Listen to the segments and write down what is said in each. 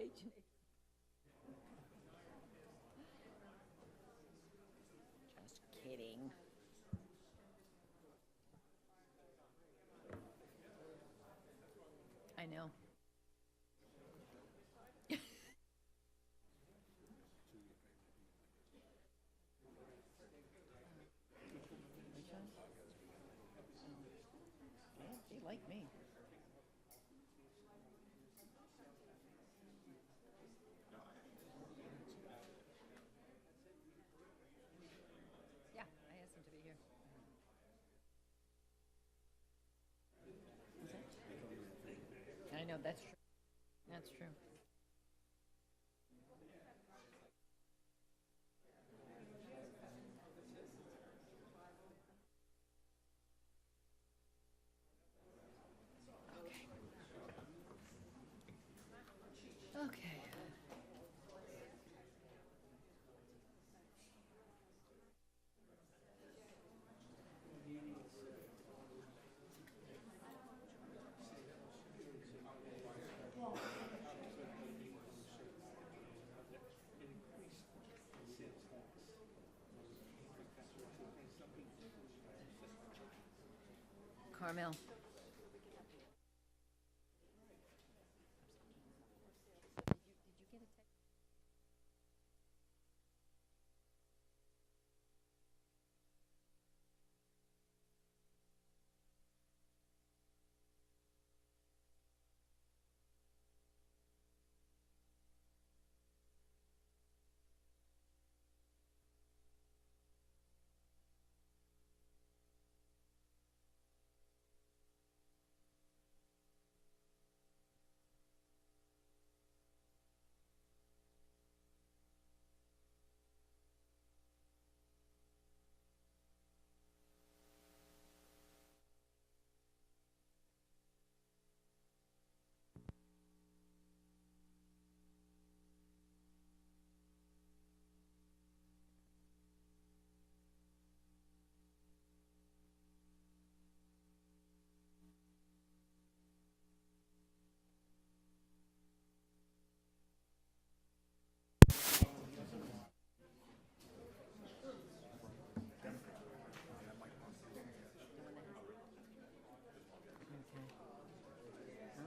Just kidding. I know. Which one? They like me. Yeah, I asked them to be here. I know, that's true. That's true. Okay. Okay. Carmel. Did you get a text?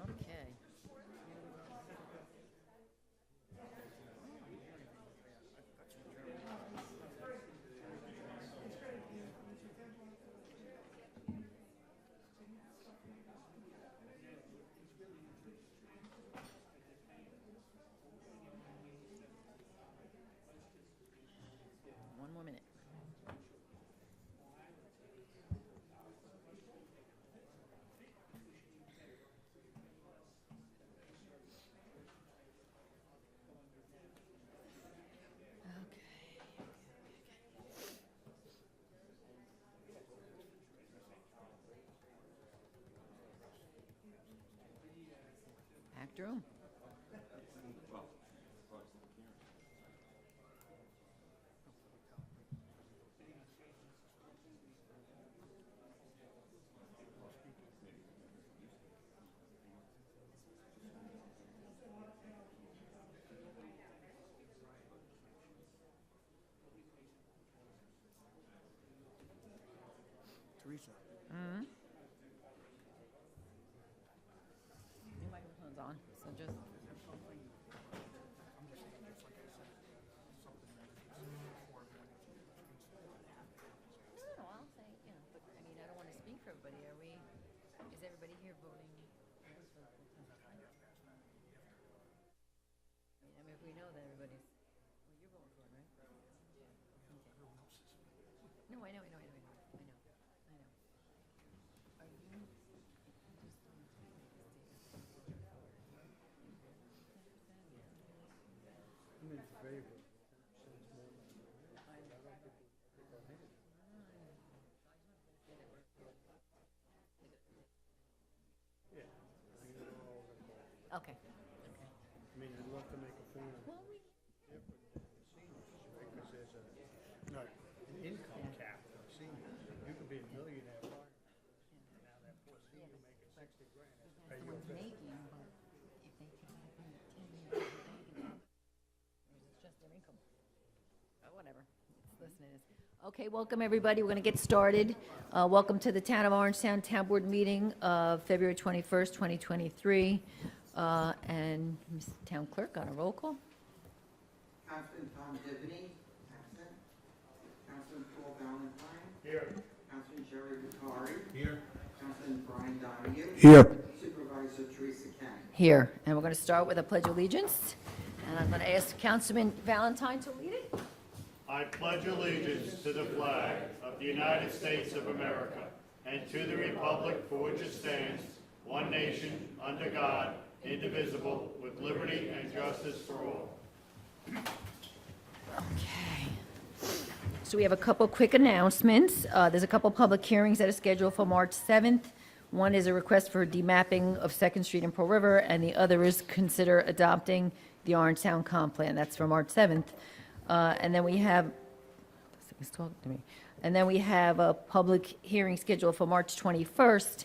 Okay. One more minute. Okay. Packed room. Teresa. Mm-hmm. Your microphone's on, so just. Is there something, I'm just saying, just like I said, something that is for everyone No, no, no, I'll say, but I mean, I don't want to speak for everybody. Is everybody here voting? I mean, if we know that everybody's, well, you're voting for it, right? everyone else is. No, I know. Are you just I'm in favor. Yeah, I think we're all gonna go. Okay. I mean, I'd love to make a point of Well, we. different than the seniors, right? Because there's an income cap for the seniors. You could be a millionaire fireman. And now that poor senior making 60 grand has to pay your Someone's bill. making, but if they can be 10 years Okay, welcome, everybody. We're going to get started. Welcome to the Town of Orangetown Town Board meeting of February 21st, 2023. And Ms. Town Clerk on a roll call. Councilman Tom Divany, absent. Councilman Paul Valentine. Here. Councilman Jerry Vicari. Here. Councilman Brian Donahue. Here. Supervisor Teresa Kenney. Here. And we're going to start with a pledge of allegiance. And I'm going to ask Councilman Valentine to lead it. I pledge allegiance to the flag of the United States of America and to the republic for which it stands, one nation, under God, indivisible, with liberty and justice for all. Okay. So we have a couple quick announcements. There's a couple public hearings that are scheduled for March 7th. One is a request for demapping of 2nd Street in Pearl River, and the other is consider adopting the Orangetown Comp Plan. That's for March 7th. And then we have, he's talking to me. And then we have a public hearing scheduled for March 21st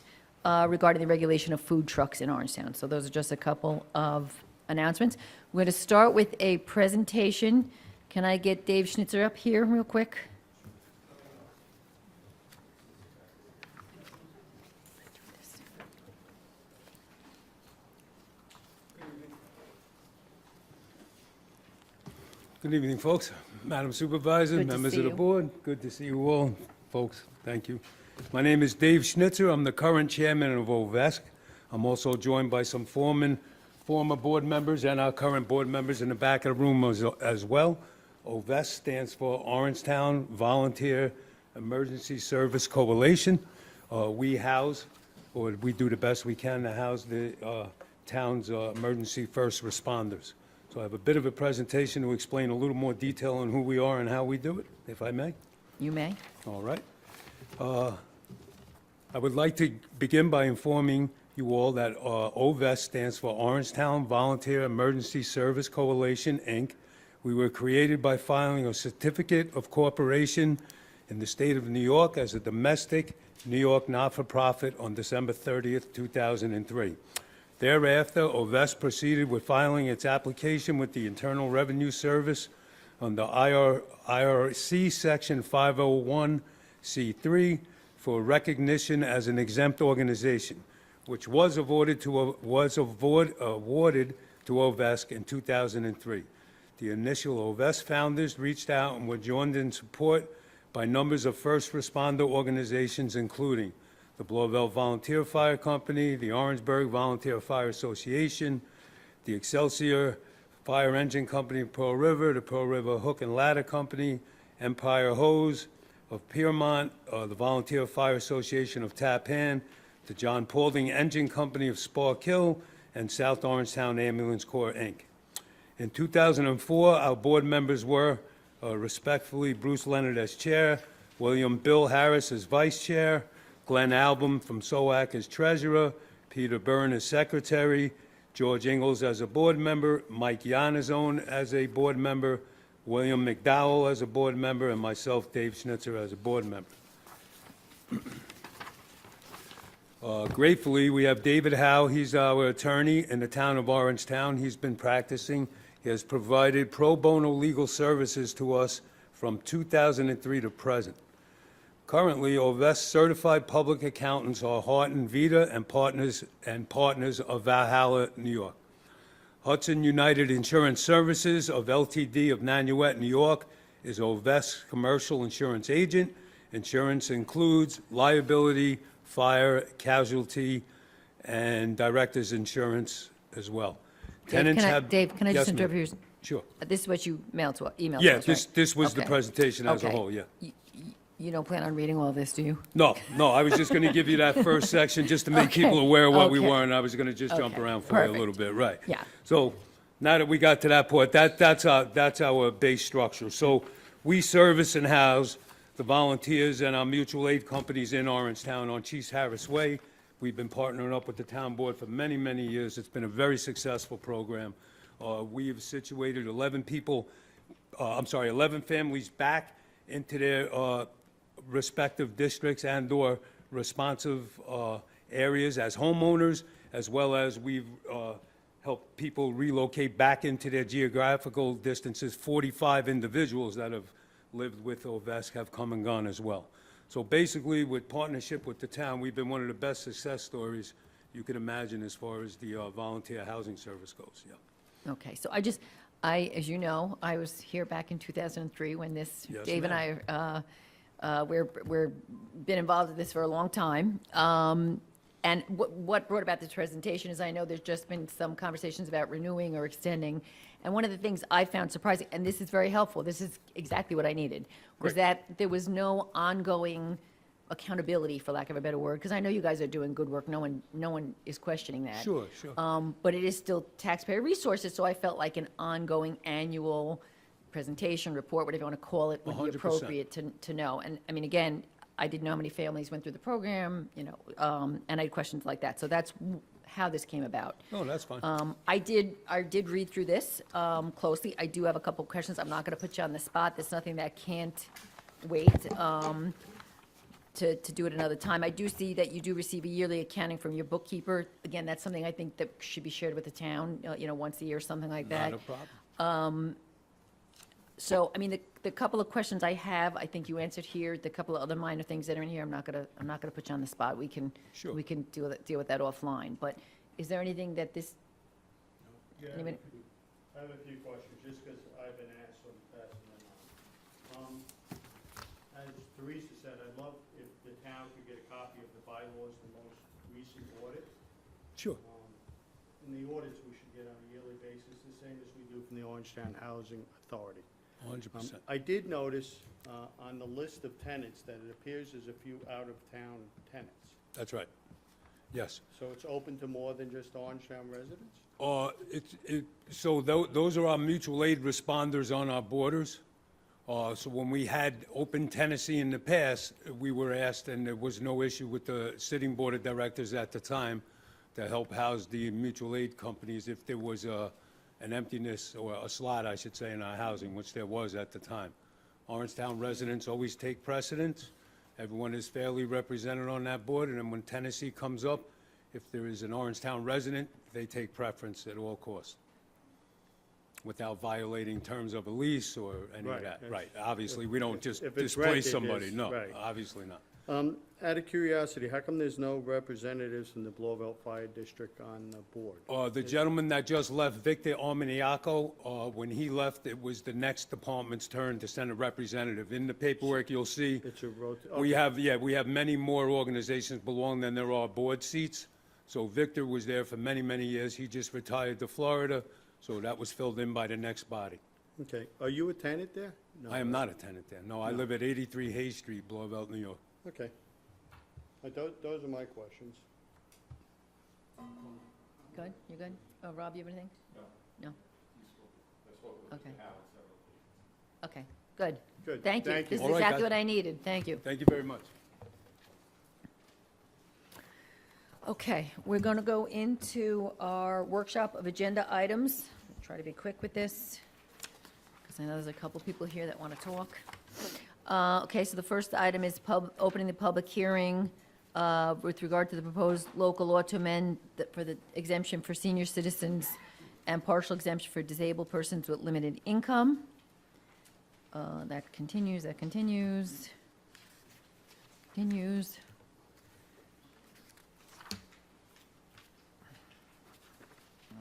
regarding the regulation of food trucks in Orangetown. So those are just a couple of announcements. We're going to start with a presentation. Can I get Dave Schnitzer up here real quick? Good evening, folks. Madam Supervisor, Good to members see of the you. board, good to see you all. Folks, thank you. My name is Dave Schnitzer. I'm the current chairman of OVESC. I'm also joined by some former board members and our current board members in the back of the room as well. OVESC stands for Orangetown Volunteer Emergency Service Coalition. We house, or we do the best we can to house the town's emergency first responders. So I have a bit of a presentation to explain a little more detail on who we are and how we do it, if I may. You may. All right. I would like to begin by informing you all that OVESC stands for Orangetown Volunteer Emergency Service Coalition, Inc. We were created by filing a certificate of corporation in the state of New York as a domestic New York not-for-profit on December 30th, 2003. Thereafter, OVESC proceeded with filing its application with the Internal Revenue Service under IRC Section 501c3 for recognition as an exempt organization, which was awarded to OVESC in 2003. The initial OVESC founders reached out and were joined in support by numbers of first responder organizations, including the Blauvelt Volunteer Fire Company, the Orangeburg Volunteer Fire Association, the Excelsior Fire Engine Company of Pearl River, the Pearl River Hook and Ladder Company, Empire Hose of Piermont, the Volunteer Fire Association of Tappan, the John Paulding Engine Company of Spark Hill, and South Orangetown Ambulance Corps, Inc. In 2004, our board members were, respectfully, Bruce Leonard as chair, William Bill Harris as vice chair, Glenn Album from SOAC as treasurer, Peter Byrne as secretary, George Ingalls as a board member, Mike Yanazone as a board member, William McDowell as a board member, and myself, Dave Schnitzer, as a board member. Gratefully, we have David Howe. He's our attorney in the town of Orangetown. He's been practicing. He has provided pro bono legal services to us from 2003 to present. Currently, OVESC certified public accountants are Horton Vita and partners of Valhalla, New York. Hudson United Insurance Services of LTD of Nanuet, New York is OVESC's commercial insurance agent. Insurance includes liability, fire, casualty, and director's insurance as well. Dave, can I just interrupt you? Sure. This is what you emailed to us, Yeah, right? this was the Okay. presentation as a Okay. whole, yeah. You don't plan on reading all this, do you? No, I was just going to give you that first section just to make people aware of what we Okay. were, and I was going to just jump Okay, around for you a perfect. little bit, right? Yeah. So now that we got to that point, that's our base structure. So we service and house the volunteers and our mutual aid companies in Orangetown on Chiefs Harris Way. We've been partnering up with the town board for many, many years. It's been a very successful program. We have situated 11 families back into their respective districts and/or responsive areas as homeowners, as well as we've helped people relocate back into their geographical distances, 45 individuals that have lived with Ovesque have come and gone as well. So basically, with partnership with the town, we've been one of the best success stories you can imagine as far as the volunteer housing service goes, yeah. Okay, so as you know, I was here back in 2003 when this, Yes, Dave and I, we're been involved with this for a long time. And what brought about this presentation is I know there's just been some conversations about renewing or extending. And one of the things I found surprising, and this is very helpful, this is exactly what I needed, was Great. that there was no ongoing accountability, for lack of a better word, because I know you guys are doing good work. No one is questioning that. Sure, sure. But it is still taxpayer resources, so I felt like an ongoing annual presentation, report, whatever you want to call it, would be 100%. appropriate to know. And, I mean, again, I didn't know how many families went through the program, and I had questions like that. So that's how this came about. No, that's fine. I did read through this closely. I do have a couple questions. I'm not going to put you on the spot. There's nothing that can't wait to do it another time. I do see that you do receive a yearly accounting from your bookkeeper. Again, that's something I think that should be shared with the town, once a year, something like that. Not a problem. So, I mean, the couple of questions I have, I think you answered here. The couple of other minor things that are in here, I'm not gonna put you on the spot. We can Sure. deal with that offline. But is there anything that this? Yeah, Anybody- I have a few questions, just because I've been asked, so I'm passing them on. As Teresa said, I'd love if the town could get a copy of the bylaws, the most recent audit. Sure. And the audits we should get on a yearly basis, the same as we do from the Orangetown Housing Authority. 100%. I did notice on the list of tenants that it appears there's a few out-of-town tenants. That's right. Yes. So it's open to more than just Orangetown residents? So those are our mutual aid responders on our borders. So when we had open Tennessee in the past, we were asked, and there was no issue with the sitting board of directors at the time, to help house the mutual aid companies if there was an emptiness, or a slot, I should say, in our housing, which there was at the time. Orangetown residents always take precedence. Everyone is fairly represented on that board, and then when Tennessee comes up, if there is an Orangetown resident, they take preference at all costs, without violating terms of a lease or any of Right, that. yes. Right, obviously, we don't just if it's displace rented, somebody, yes, no, right. obviously not. Out of curiosity, how come there's no representatives from the Blauvelt Fire District on the board? The gentleman that just left, Victor Arminiaco, when he left, it was the next department's turn to send a representative. In the paperwork, you'll see, It's a we have many more organizations belong than there are board seats. So Victor was there for many, many years. He just retired to Florida, so that was filled in by the next body. Okay, are you a tenant there? No. I am not a tenant there. No, I live at 83 Hayes Street, Blauvelt, New York. Okay. Those are my questions. Good, you good? Oh, Rob, you have anything? No. Okay. Okay, good. Good. Thank you. This is All right, exactly guys. what I needed. Thank you. Thank you very much. Okay, we're going to go into our workshop of agenda items. Try to be quick with this, because I know there's a couple people here that want to talk. Okay, so the first item is opening the public hearing with regard to the proposed local law to amend for the exemption for senior citizens and partial exemption for disabled persons with limited income. That continues.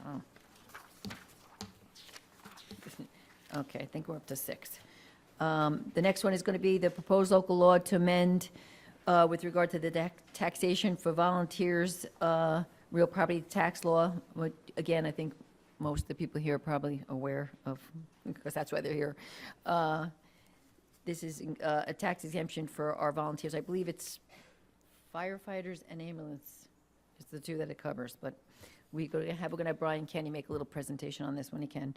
Oh. Okay, I think we're up to 6. The next one is going to be the proposed local law to amend with regard to the taxation for volunteers, real property tax law. Again, I think most of the people here are probably aware of, because that's why they're here. This is a tax exemption for our volunteers. I believe it's firefighters and ambulance. It's the two that it covers, but we're going to have Brian Kenny make a little presentation on this when he can.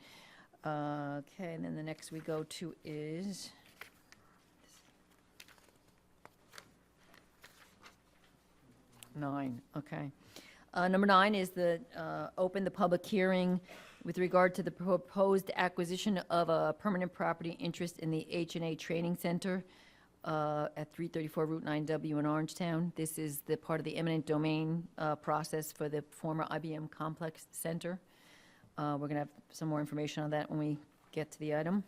Okay, and then the next we go to is nine. Okay. Number 9 is open the public hearing with regard to the proposed acquisition of a permanent property interest in the H&A Training Center at 334 Route 9W in Orangetown. This is the part of the eminent domain process for the former IBM Complex Center. We're going to have some more information on that when we get to the item.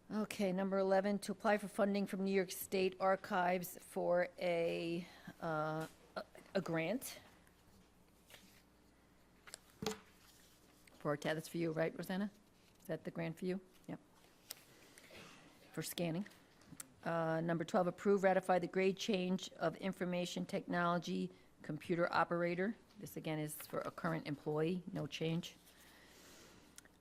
10 is the proposed Okay, number 11, to apply for funding from New York State Archives for a grant. That's for you, right, Rosanna? Is that the grant for you? Yep. For scanning. Number 12, approve, ratify the grade change of information technology computer operator. This again is for a current employee, no change.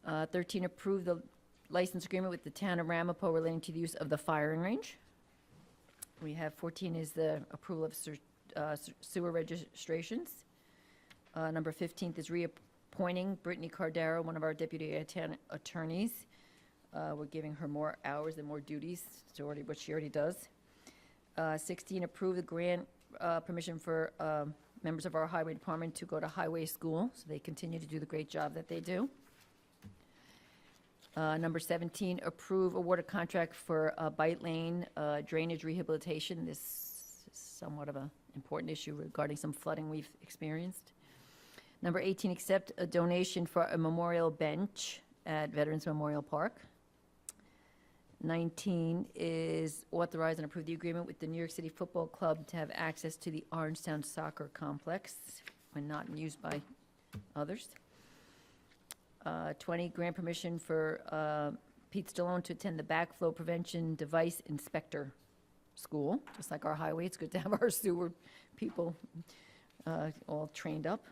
13, approve the license agreement with the town of Ramapo relating to the use of the firing range. We have 14 is the approval of sewer registrations. Number 15 is reappointing Brittany Cardaro, one of our deputy attorneys. We're giving her more hours and more duties, to already what she already does. 16, approve the grant permission for members of our highway department to go to highway school, so they continue to do the great job that they do. Number 17, approve award a contract for Bite Lane drainage rehabilitation. This is somewhat of an important issue regarding some flooding we've experienced. Number 18, accept a donation for a memorial bench at Veterans Memorial Park. 19 is authorize and approve the agreement with the New York City Football Club to have access to the Orangetown Soccer Complex when not used by others. 20, grant permission for Pete Stallone to attend the backflow prevention device inspector school. Just like our highway, it's good to have our sewer people all trained up.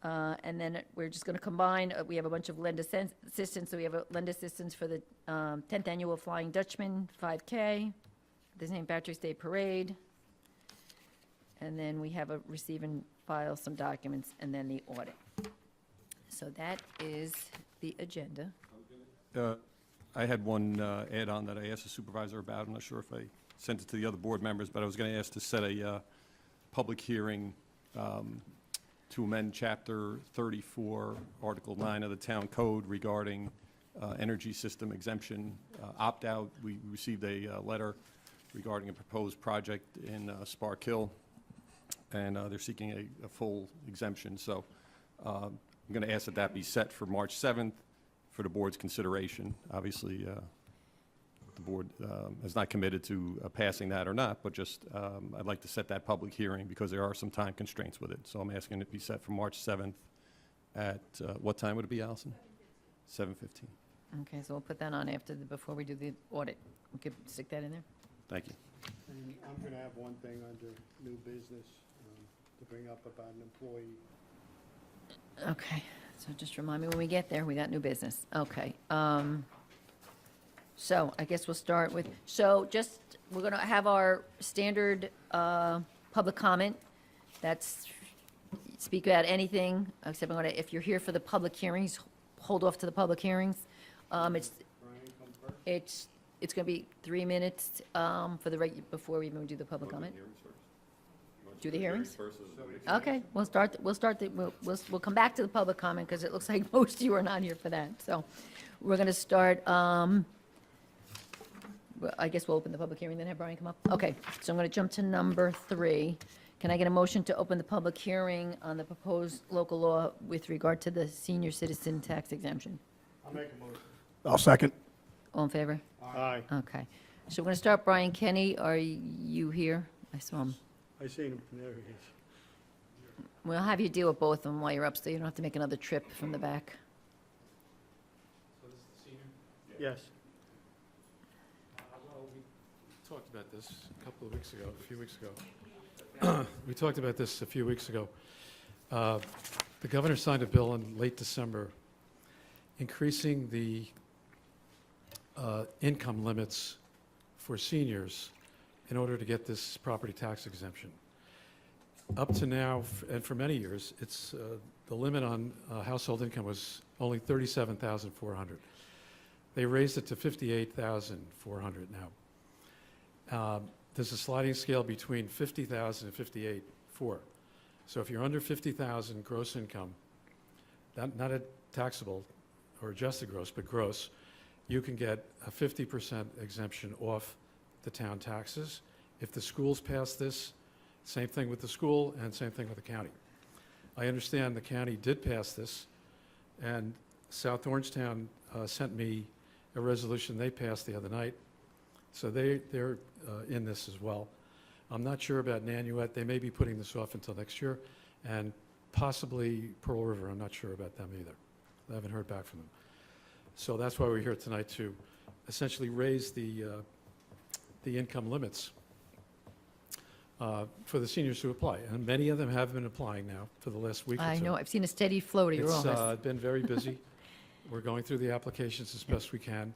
And then we're just going to combine, we have a bunch of lend assistance, so we have a lend assistance for the 10th Annual Flying Dutchman 5K, the St. Patrick's Day Parade, and then we have a receive and file some documents, and then the audit. So that is the agenda. I had one add-on that I asked the supervisor about. I'm not sure if I sent it to the other board members, but I was going to ask to set a public hearing to amend Chapter 34, Article 9 of the Town Code regarding energy system exemption opt-out. We received a letter regarding a proposed project in Spark Hill, and they're seeking a full exemption. So I'm going to ask that that be set for March 7th for the board's consideration. Obviously, the board is not committed to passing that or not, but just I'd like to set that public hearing because there are some time constraints with it. So I'm asking it be set for March 7th at, what time would it be, Allison? 7:15. Okay, so we'll put that on before we do the audit. We could stick that in there. Thank you. And I'm gonna have one thing under new business, to bring up about an employee. Okay, so just remind me when we get there, we got new business. Okay. So I guess we'll start with, we're going to have our standard public comment. That's, speak about anything, except if you're here for the public hearings, hold off to the public hearings. Brian, come first. It's going to be 3 minutes before we even do the public comment. Do the hearings? Okay, we'll come back to the public comment because it looks like most of you are not here for that. So we're going to start, I guess we'll open the public hearing, then have Brian come up. Okay, so I'm going to jump to number 3. Can I get a motion to open the public hearing on the proposed local law with regard to the senior citizen tax exemption? I'll make a motion. I'll second. All in favor? Aye. Okay. So we're going to start, Brian Kenny, are you here? I saw him. I seen him, there he is. We'll have you deal with both of them while you're up, so you don't have to make another trip from the back. Yes. Well, we talked about this a few weeks ago. We talked about this a few weeks ago. The governor signed a bill in late December increasing the income limits for seniors in order to get this property tax exemption. Up to now, and for many years, it's the limit on household income was only $37,400. They raised it to $58,400 now. There's a sliding scale between $50,000 and $58,400. So if you're under $50,000 gross income, not a taxable or adjusted gross, but gross, you can get a 50% exemption off the town taxes. If the schools pass this, same thing with the school and same thing with the county. I understand the county did pass this, and South Orangetown sent me a resolution they passed the other night. So they're in this as well. I'm not sure about Nanuet. They may be putting this off until next year, and possibly Pearl River. I'm not sure about them either. I haven't heard back from them. So that's why we're here tonight, to essentially raise the income limits for the seniors who apply. And many of them have been applying now for the last week or two. I know, I've seen a steady flow to your office. It's been very busy. We're going through the applications as best we can.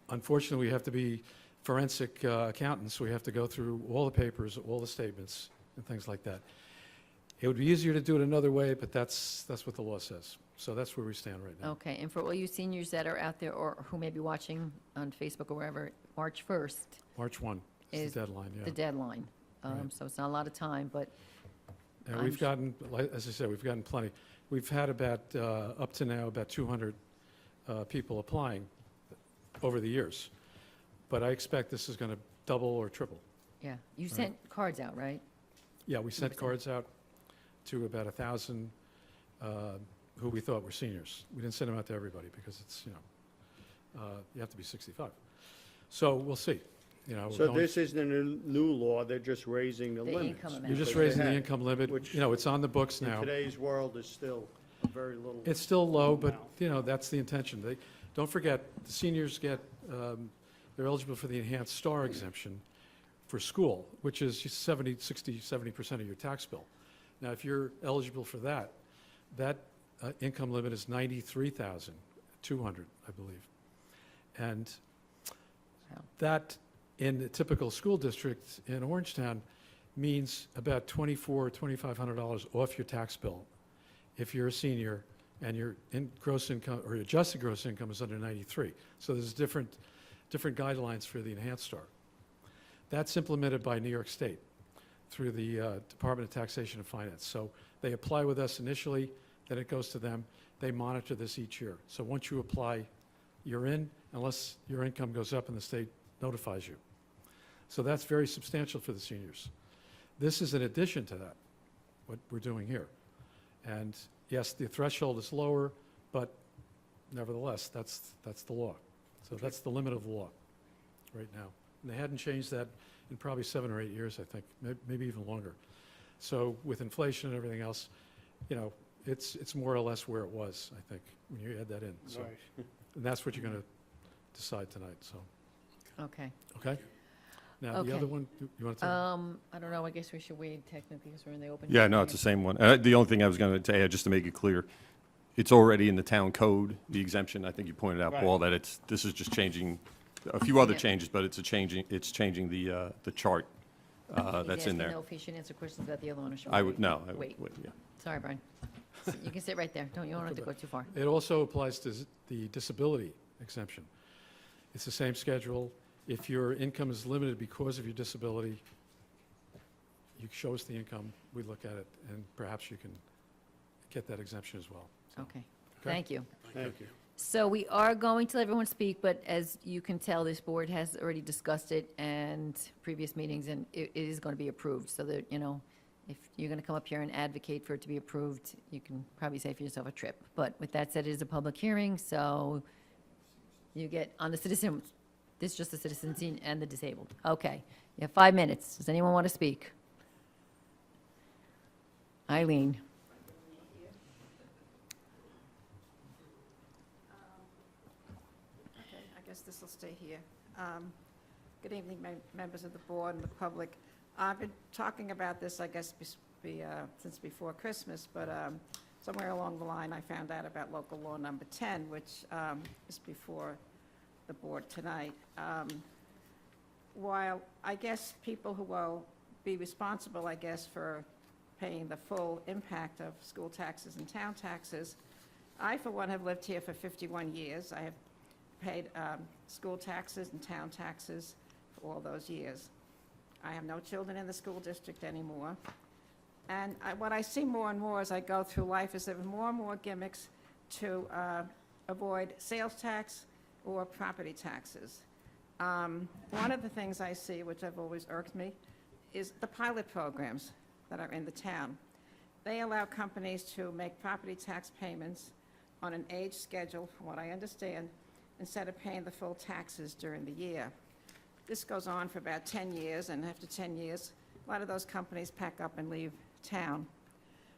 Unfortunately, we have to be forensic accountants. We have to go through all the papers, all the statements, and things like that. It would be easier to do it another way, but that's what the law says. So that's where we stand right now. Okay, and for all you seniors that are out there or who may be watching on Facebook or wherever, March 1st March 1 is is the deadline, yeah. the deadline. Right. So it's not a lot of time, but And I'm we've gotten, as I said, we've gotten plenty. We've had about, up to now, about 200 people applying over the years. But I expect this is going to double or triple. yeah, you Right. sent cards out, right? Yeah, we sent 100%. cards out to about 1,000 who we thought were seniors. We didn't send them out to everybody because it's, you have to be 65. So we'll see. We're So going- this isn't a new law, they're just raising the The limits. income amount. You're just because they raising the had- income limit. which It's on the books In now. today's world is still a very little. It's still low, but, amount. that's the intention. Don't forget, the seniors get, they're eligible for the enhanced STAR exemption for school, which is 70% of your tax bill. Now, if you're eligible for that, that income limit is $93,200, I believe. And Wow. that, in a typical school district in Orangetown, means about $2,500 off your tax bill if you're a senior and your gross income, or your adjusted gross income is under 93. So there's different guidelines for the enhanced STAR. That's implemented by New York State through the Department of Taxation and Finance. So they apply with us initially, then it goes to them. They monitor this each year. So once you apply, you're in, unless your income goes up and the state notifies you. So that's very substantial for the seniors. This is in addition to that, what we're doing here. And yes, the threshold is lower, but nevertheless, that's the law. So that's the limit of the law right now. And they hadn't changed that in probably 7 or 8 years, I think, maybe even longer. So with inflation and everything else, it's more or less where it was, I think, when you add that in. So, Right. and that's what you're going to decide tonight, so, Okay. okay? Now, the Okay. other one, you want to tell? I don't know, I guess we should wait technically because we're in the open. Yeah, no, it's the same one. The only thing I was going to add, just to make it clear, it's already in the town code, the exemption. I think you pointed out, Paul, that this is just changing a few other Yeah. changes, but it's changing the chart that's in He's asking there. though if he should answer questions about the other one or should I we would, wait? no, I Wait. would, yeah. Sorry, Brian. You can sit right there. You don't have to go too far. It also applies to the disability exemption. It's the same schedule. If your income is limited because of your disability, you show us the income, we look at it, and perhaps you can get that exemption as well. Okay, thank you. Thank you. So we are going to let everyone speak, but as you can tell, this board has already discussed it and previous meetings, and it is going to be approved, so that, if you're going to come up here and advocate for it to be approved, you can probably save yourself a trip. But with that said, it is a public hearing, so you get on the citizen, this is just the citizens and the disabled. Okay, you have 5 minutes. Does anyone want to speak? Eileen? Okay, I guess this will stay here. Good evening, members of the board and the public. I've been talking about this, I guess, since before Christmas, but somewhere along the line, I found out about local law number 10, which is before the board tonight. While I guess people who will be responsible, I guess, for paying the full impact of school taxes and town taxes, I, for one, have lived here for 51 years. I have paid school taxes and town taxes for all those years. I have no children in the school district anymore. And what I see more and more as I go through life is there are more and more gimmicks to avoid sales tax or property taxes. One of the things I see, which have always irked me, is the pilot programs that are in the town. They allow companies to make property tax payments on an age schedule, from what I understand, instead of paying the full taxes during the year. This goes on for about 10 years, and after 10 years, a lot of those companies pack up and leave town.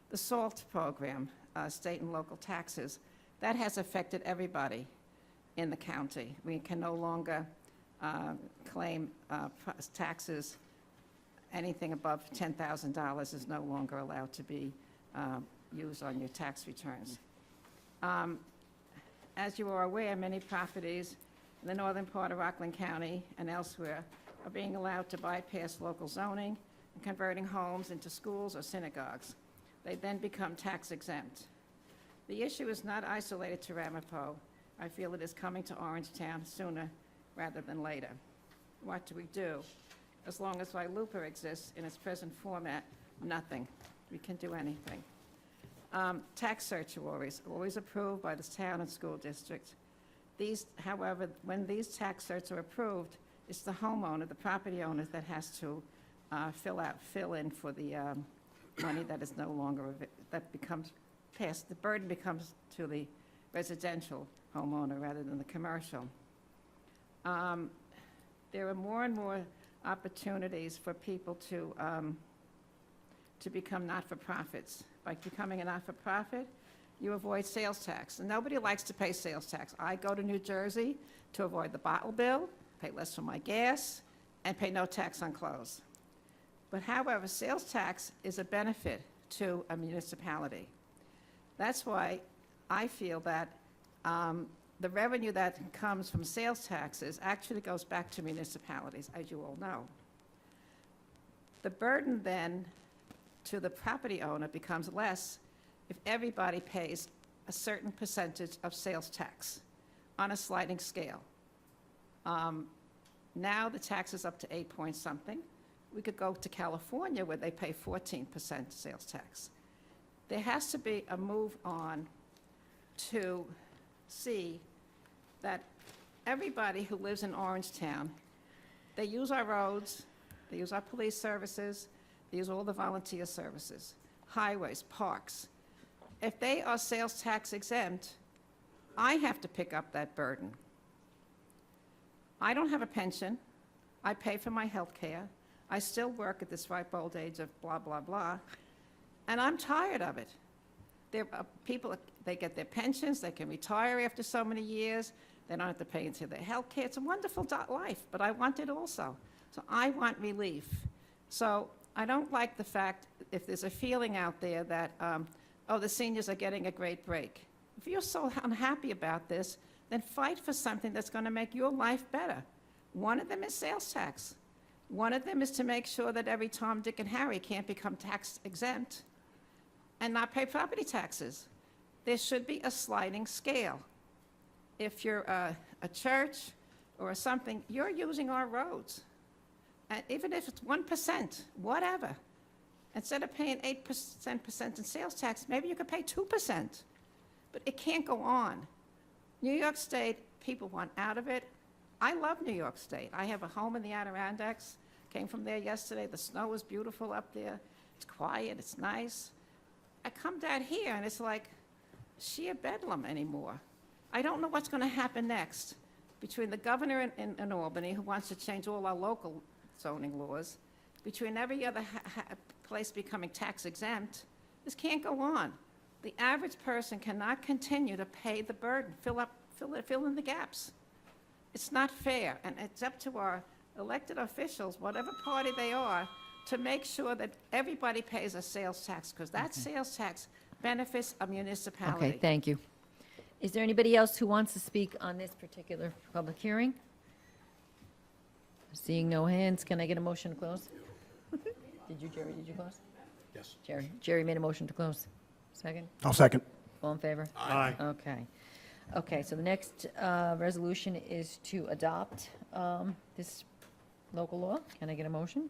The SALT program, state and local taxes, that has affected everybody in the county. We can no longer claim taxes. Anything above $10,000 is no longer allowed to be used on your tax returns. As you are aware, many properties in the northern part of Rockland County and elsewhere are being allowed to bypass local zoning and converting homes into schools or synagogues. They then become tax exempt. The issue is not isolated to Ramapo. I feel it is coming to Orangetown sooner rather than later. What do we do? As long as Wailupa exists in its present format, nothing. We can do anything. Tax certiorari's, always approved by the town and school district. These, however, when these tax certs are approved, it's the homeowner, the property owner, that has to fill in for the money that is no longer, that becomes passed. The burden becomes to the residential homeowner rather than the commercial. There are more and more opportunities for people to become not-for-profits. By becoming a not-for-profit, you avoid sales tax. And nobody likes to pay sales tax. I go to New Jersey to avoid the bottle bill, pay less for my gas, and pay no tax on clothes. But however, sales tax is a benefit to a municipality. That's why I feel that the revenue that comes from sales taxes actually goes back to municipalities, as you all know. The burden then to the property owner becomes less if everybody pays a certain percentage of sales tax on a sliding scale. Now the tax is up to 8 point something. We could go to California where they pay 14% sales tax. There has to be a move on to see that everybody who lives in Orangetown, they use our roads, they use our police services, they use all the volunteer services, highways, parks. If they are sales tax exempt, I have to pick up that burden. I don't have a pension. I pay for my health care. I still work at this ripe old age of blah, blah, blah, and I'm tired of it. There are people, they get their pensions, they can retire after so many years, they don't have to pay into their health care. It's a wonderful life, but I want it also. So I want relief. So I don't like the fact, if there's a feeling out there that, oh, the seniors are getting a great break. If you're so unhappy about this, then fight for something that's going to make your life better. One of them is sales tax. One of them is to make sure that every Tom, Dick, and Harry can't become tax exempt and not pay property taxes. There should be a sliding scale. If you're a church or something, you're using our roads. And even if it's 1%, whatever, instead of paying 8% in sales tax, maybe you could pay 2%. But it can't go on. New York State, people want out of it. I love New York State. I have a home in the Adirondacks. Came from there yesterday. The snow is beautiful up there. It's quiet. It's nice. I come down here, and it's like sheer bedlam anymore. I don't know what's going to happen next between the governor in Albany, who wants to change all our local zoning laws, between every other place becoming tax exempt. This can't go on. The average person cannot continue to pay the burden, fill in the gaps. It's not fair, and it's up to our elected officials, whatever party they are, to make sure that everybody pays a sales tax, because that sales tax benefits a municipality. Okay, thank you. Is there anybody else who wants to speak on this particular public hearing? Seeing no hands, can I get a motion to close? Did you, Jerry, did you close? Yes. Jerry made a motion to close. Second? I'll second. All in favor? Aye. Okay. Okay, so the next resolution is to adopt this local law. Can I get a motion?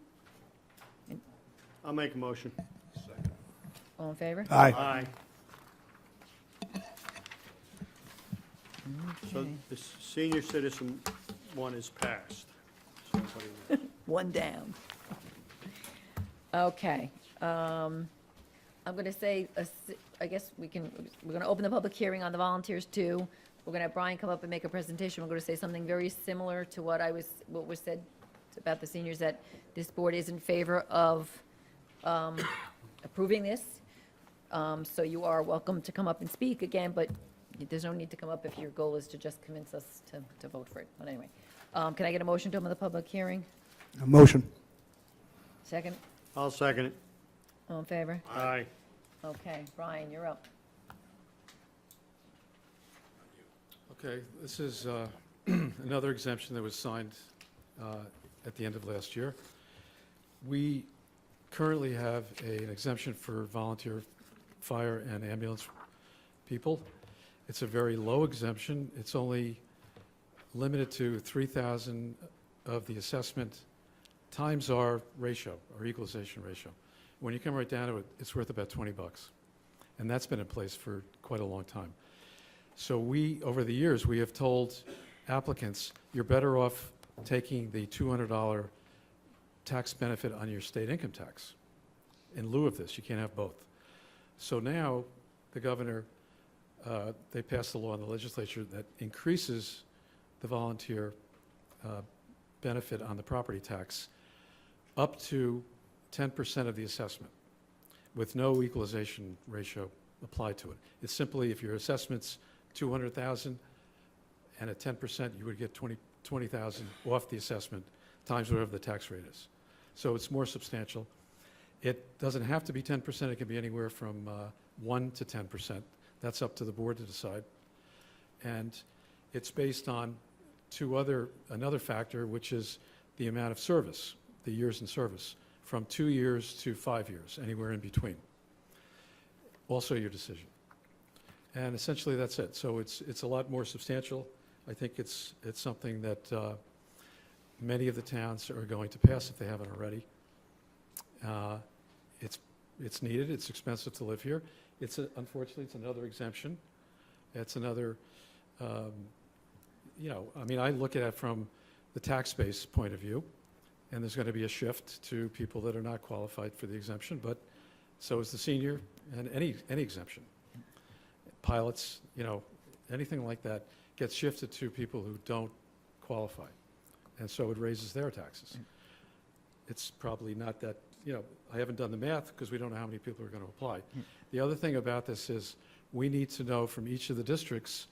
I'll make a motion. All in favor? Aye. Aye. So Okay. the senior citizen one is passed. So I'm putting that. One down. Okay. I'm going to say, I guess we're going to open the public hearing on the volunteers too. We're going to have Brian come up and make a presentation. We're going to say something very similar to what was said about the seniors, that this board is in favor of approving this. So you are welcome to come up and speak again, but there's no need to come up if your goal is to just convince us to vote for it. But anyway, can I get a motion to open the public hearing? A motion. Second? I'll second it. All in favor? Aye. Okay, Brian, you're up. Okay, this is another exemption that was signed at the end of last year. We currently have an exemption for volunteer fire and ambulance people. It's a very low exemption. It's only limited to 3,000 of the assessment times our ratio, our equalization ratio. When you come right down to it, it's worth about $20. And that's been in place for quite a long time. So over the years, we have told applicants, you're better off taking the $200 tax benefit on your state income tax in lieu of this. You can't have both. So now, the governor, they passed a law in the legislature that increases the volunteer benefit on the property tax up to 10% of the assessment with no equalization ratio applied to it. It's simply if your assessment's 200,000 and at 10%, you would get 20,000 off the assessment times whatever the tax rate is. So it's more substantial. It doesn't have to be 10%. It can be anywhere from 1 to 10%. That's up to the board to decide. And it's based on another factor, which is the amount of service, the years in service, from 2 years to 5 years, anywhere in between. Also your decision. And essentially that's it. So it's a lot more substantial. I think it's something that many of the towns are going to pass if they haven't already. It's needed. It's expensive to live here. Unfortunately, it's another exemption. It's another, I mean, I look at it from the tax base point of view, and there's going to be a shift to people that are not qualified for the exemption, but so is the senior and any exemption. Pilots, anything like that gets shifted to people who don't qualify, and so it raises their taxes. It's probably not that, I haven't done the math because we don't know how many people are going to apply. The other thing about this is we need to know from each of the districts,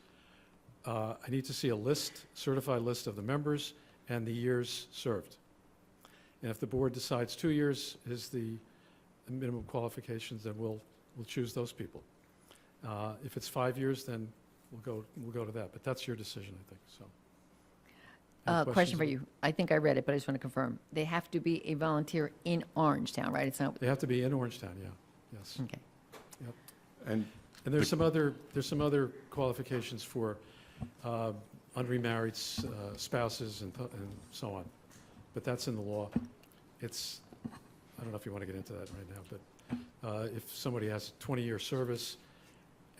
I need to see a list, certified list of the members and the years served. And if the board decides 2 years is the minimum qualifications, then we'll choose those people. If it's 5 years, then we'll go to that. But that's your decision, I think. So. Any Question for questions? you. I think I read it, but I just want to confirm. They have to be a volunteer in Orangetown, right? It's not, They have to be in Orangetown, yeah. Yes. okay. And And there's some other qualifications for unremarried spouses and so on. But that's in the law. I don't know if you want to get into that right now, but if somebody has 20-year service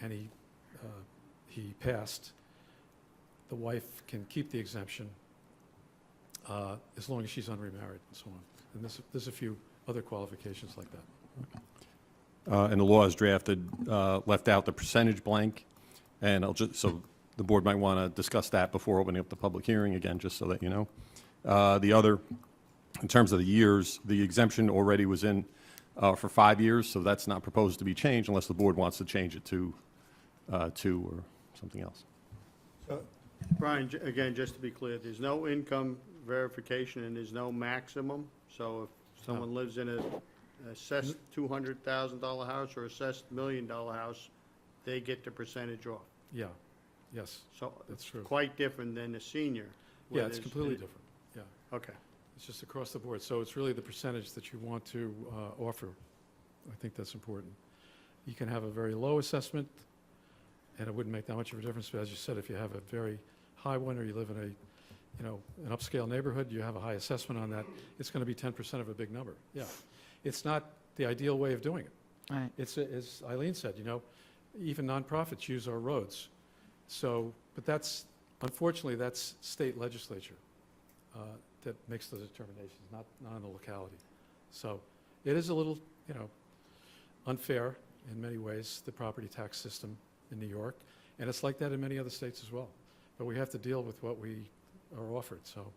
and he passed, the wife can keep the exemption as long as she's unremarried and so on. And there's a few other qualifications like that. And the law is drafted, left out the percentage blank, and so the board might want to discuss that before opening up the public hearing, again, just so that you know. The other, in terms of the years, the exemption already was in for 5 years, so that's not proposed to be changed unless the board wants to change it to 2 or something else. So, Brian, again, just to be clear, there's no income verification and there's no maximum? So if someone lives in a assessed $200,000 house or assessed $1 million house, they get the percentage off? Yeah, yes, So that's it's true. quite different than the senior? Yeah, where it's there's- completely different, yeah. Okay. It's just across the board. So it's really the percentage that you want to offer. I think that's important. You can have a very low assessment, and it wouldn't make that much of a difference. But as you said, if you have a very high one, or you live in an upscale neighborhood, you have a high assessment on that, it's going to be 10% of a big number. Yeah. It's not the ideal way of doing it. All right. It's, as Eileen said, even nonprofits use our roads. So, but unfortunately, that's state legislature that makes the determinations, not in the locality. So it is a little, unfair in many ways, the property tax system in New York. And it's like that in many other states as well. But we have to deal with what we are offered, so.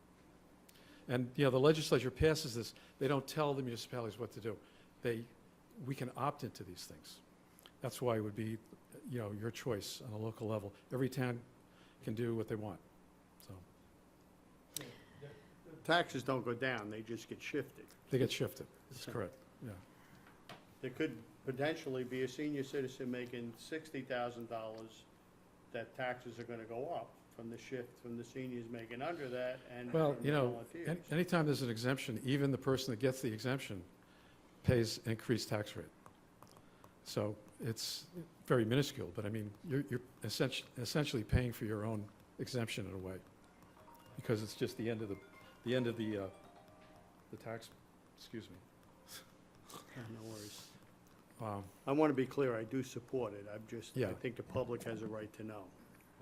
And, you know, the legislature passes this, they don't tell the municipalities what to do. We can opt into these things. That's why it would be, you know, your choice on a local level. Every town can do what they want, so. Taxes don't go down, they just get shifted. They get shifted, that's correct, yeah. There could potentially be a senior citizen making $60,000, that taxes are gonna go up from the shift from the seniors making under that and Well, from you the know, volunteers. anytime there's an exemption, even the person that gets the exemption pays increased tax rate. So it's very minuscule, but I mean, you're essentially paying for your own exemption in a way, because it's just the end of the tax, excuse me. No worries. Wow, I wanna be clear, I do support it, I Yeah. think the public has a right to know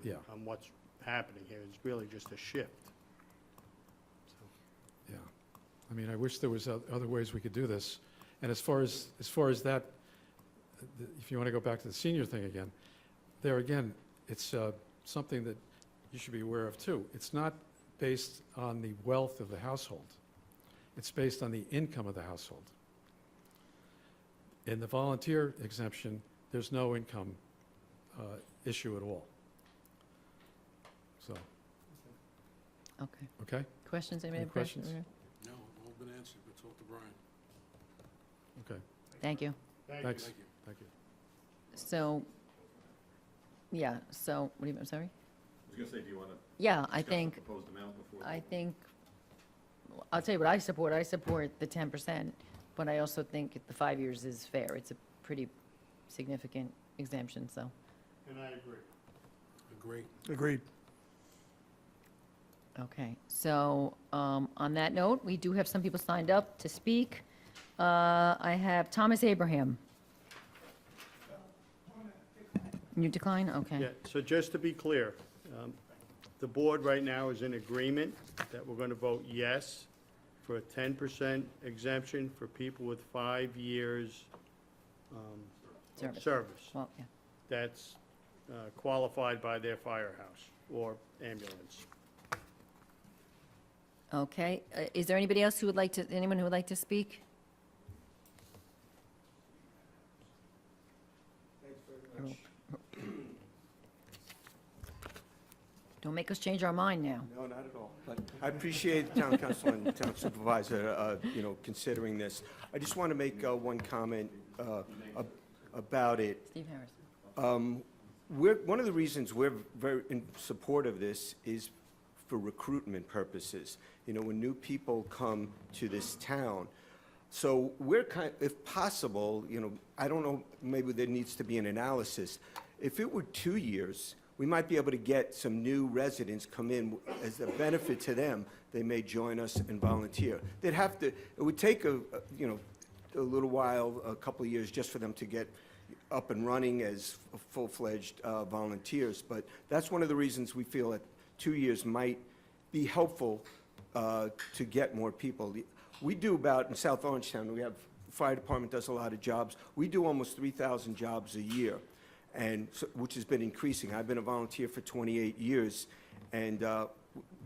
yeah, on what's happening here. It's really just a shift. yeah. I mean, I wish there was other ways we could do this. And as far as that, if you want to go back to the senior thing again, there again, it's something that you should be aware of too. It's not based on the wealth of the household. It's based on the income of the household. In the volunteer exemption, there's no income issue at all. So, Okay. okay? Questions? Anybody Any have questions? questions? No, all been answered, but talk to Brian. Okay, Thank you. thanks. Thank you. Thank you. So, yeah, so, what do you, I'm sorry? I was going to say, do you want to Yeah, I think, proposed amount before? I'll tell you what I support. I support the 10%, but I also think the 5 years is fair. It's a pretty significant exemption, so. And I agree. Agree. Agreed. Okay, so on that note, we do have some people signed up to speak. I have Thomas Abraham. You decline? Okay. Yeah, so just to be clear, the board right now is in agreement that we're gonna vote yes for a 10% exemption for people with 5 years Service. service. Well, yeah. That's qualified by their firehouse or ambulance. Okay, is there anybody else who would like to, anyone who would like to speak? Don't make us change our mind now. No, not at all. But I appreciate the town council and town supervisor, considering this. I just want to make one comment about it. Steve Harris. One of the reasons we're very in support of this is for recruitment purposes. You know, when new people come to this town. So we're if possible, you know, I don't know, maybe there needs to be an analysis. If it were 2 years, we might be able to get some new residents come in as a benefit to them. They may join us and volunteer. They'd have to, it would take a little while, a couple of years, just for them to get up and running as full-fledged volunteers. But that's one of the reasons we feel that 2 years might be helpful to get more people. We do about, in South Orangetown, we have, the fire department does a lot of jobs. We do almost 3,000 jobs a year, and so, which has been increasing. I've been a volunteer for 28 years, and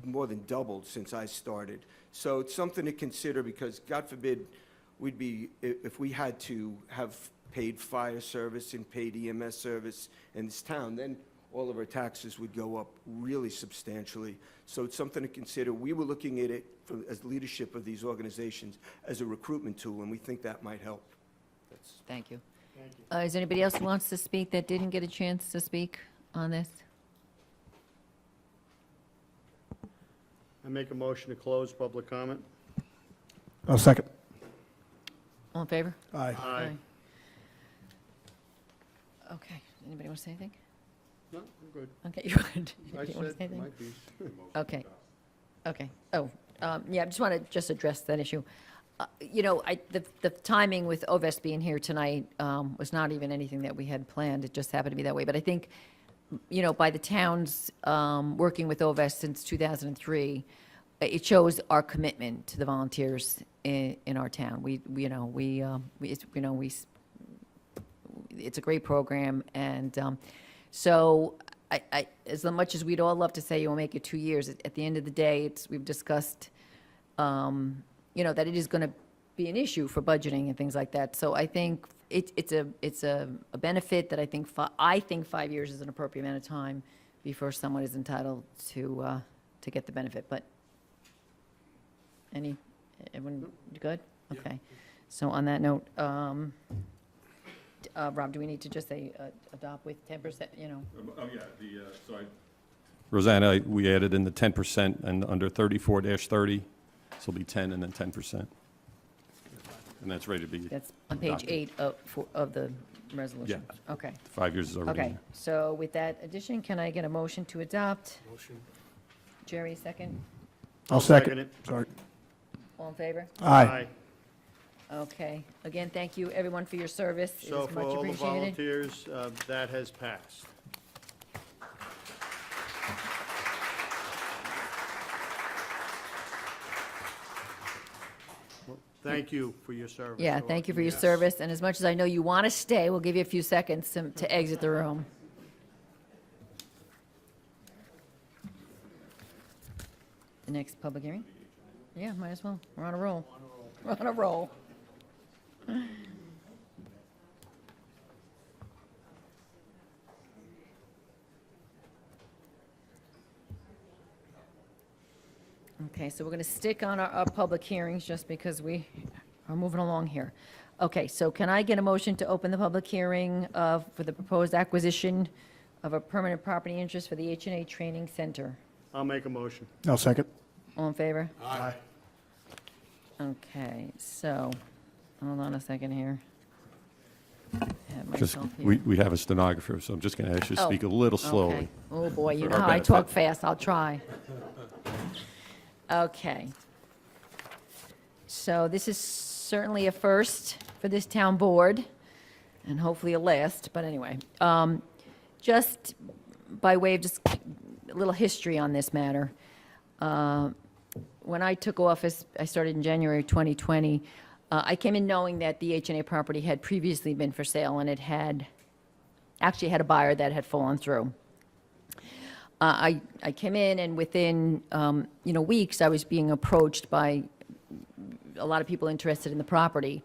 more than doubled since I started. So it's something to consider, because God forbid we'd be, if we had to have paid fire service and paid EMS service in this town, then all of our taxes would go up really substantially. So it's something to consider. We were looking at it as leadership of these organizations as a recruitment tool, and we think that might help. Thank you. Thank you. Is there anybody else who wants to speak that didn't get a chance to speak on this? I make a motion to close public comment. I'll second. All in favor? Aye. Aye. Okay, anybody want to say anything? No, I'm good. Okay, you're good. I Anybody want to say said anything? my piece. Okay. Okay. Oh, yeah, I just want to just address that issue. You know, the timing with OVES being here tonight was not even anything that we had planned. It just happened to be that way. But I think, you know, by the towns working with OVES since 2003, it shows our commitment to the volunteers in our town. It's a great program, and so as much as we'd all love to say you'll make it 2 years, at the end of the day, we've discussed, that it is going to be an issue for budgeting and things like that. So I think it's a benefit that I think 5 years is an appropriate amount of time before someone is entitled to get the benefit. But everyone good? Okay. So on that note, Rob, do we need to just say adopt with 10%, Oh, yeah, Rosanna, we added in the 10% and under 34-30, so it'll be 10 and then 10%. And that's ready to be, That's on page adopted. 8 of the resolution? Okay. 5 years is already in Okay, there. so with that addition, can I get a motion to adopt? Motion. Jerry, second. I'll second. it. Sorry. All in favor? Aye. Okay. Again, thank you, everyone, for your service. It So is for much all the appreciated. volunteers, that has passed. Well, thank you for your service. Yeah, thank you for your service, and as much as I know you want to stay, we'll give you a few seconds to exit the room. The next public hearing? Yeah, might as well. We're on a roll. We're on a roll. Okay, so we're going to stick on our public hearings just because we are moving along here. Okay, so can I get a motion to open the public hearing for the proposed acquisition of a permanent property interest for the H&A Training Center? I'll make a motion. I'll second. All in favor? Aye. Okay, so, hold on a second here. Have Just, myself here. we have a stenographer, so I'm just going to ask you to Oh, speak a little Okay. slowly. Oh, boy, you for know our how I benefit. talk fast, I'll try. Okay. So this is certainly a first for this town board, and hopefully a last, but anyway. Just by way of just a little history on this matter. When I took office, I started in January 2020, I came in knowing that the H&A property had previously been for sale, and it actually had a buyer that had fallen through. I came in, and within, weeks, I was being approached by a lot of people interested in the property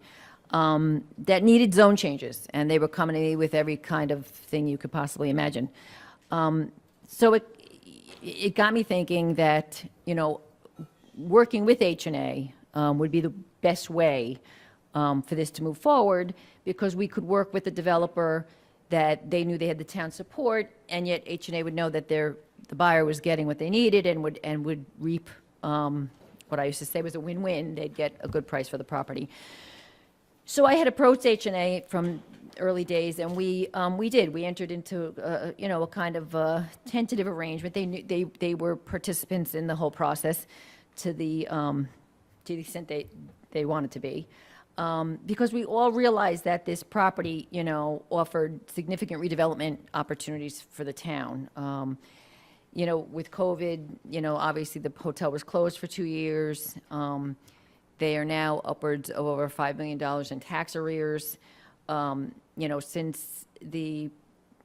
that needed zone changes, and they were coming to me with every kind of thing you could possibly imagine. So it got me thinking that, working with H&A would be the best way for this to move forward, because we could work with the developer that they knew they had the town support, and yet H&A would know that the buyer was getting what they needed and would reap what I used to say was a win-win. They'd get a good price for the property. So I had approached H&A from early days, and we did. We entered into a kind of tentative arrangement. They were participants in the whole process to the extent they wanted to be. Because we all realized that this property, offered significant redevelopment opportunities for the town. With COVID, obviously the hotel was closed for 2 years. They are now upwards of over $5 million in tax arrears. Since the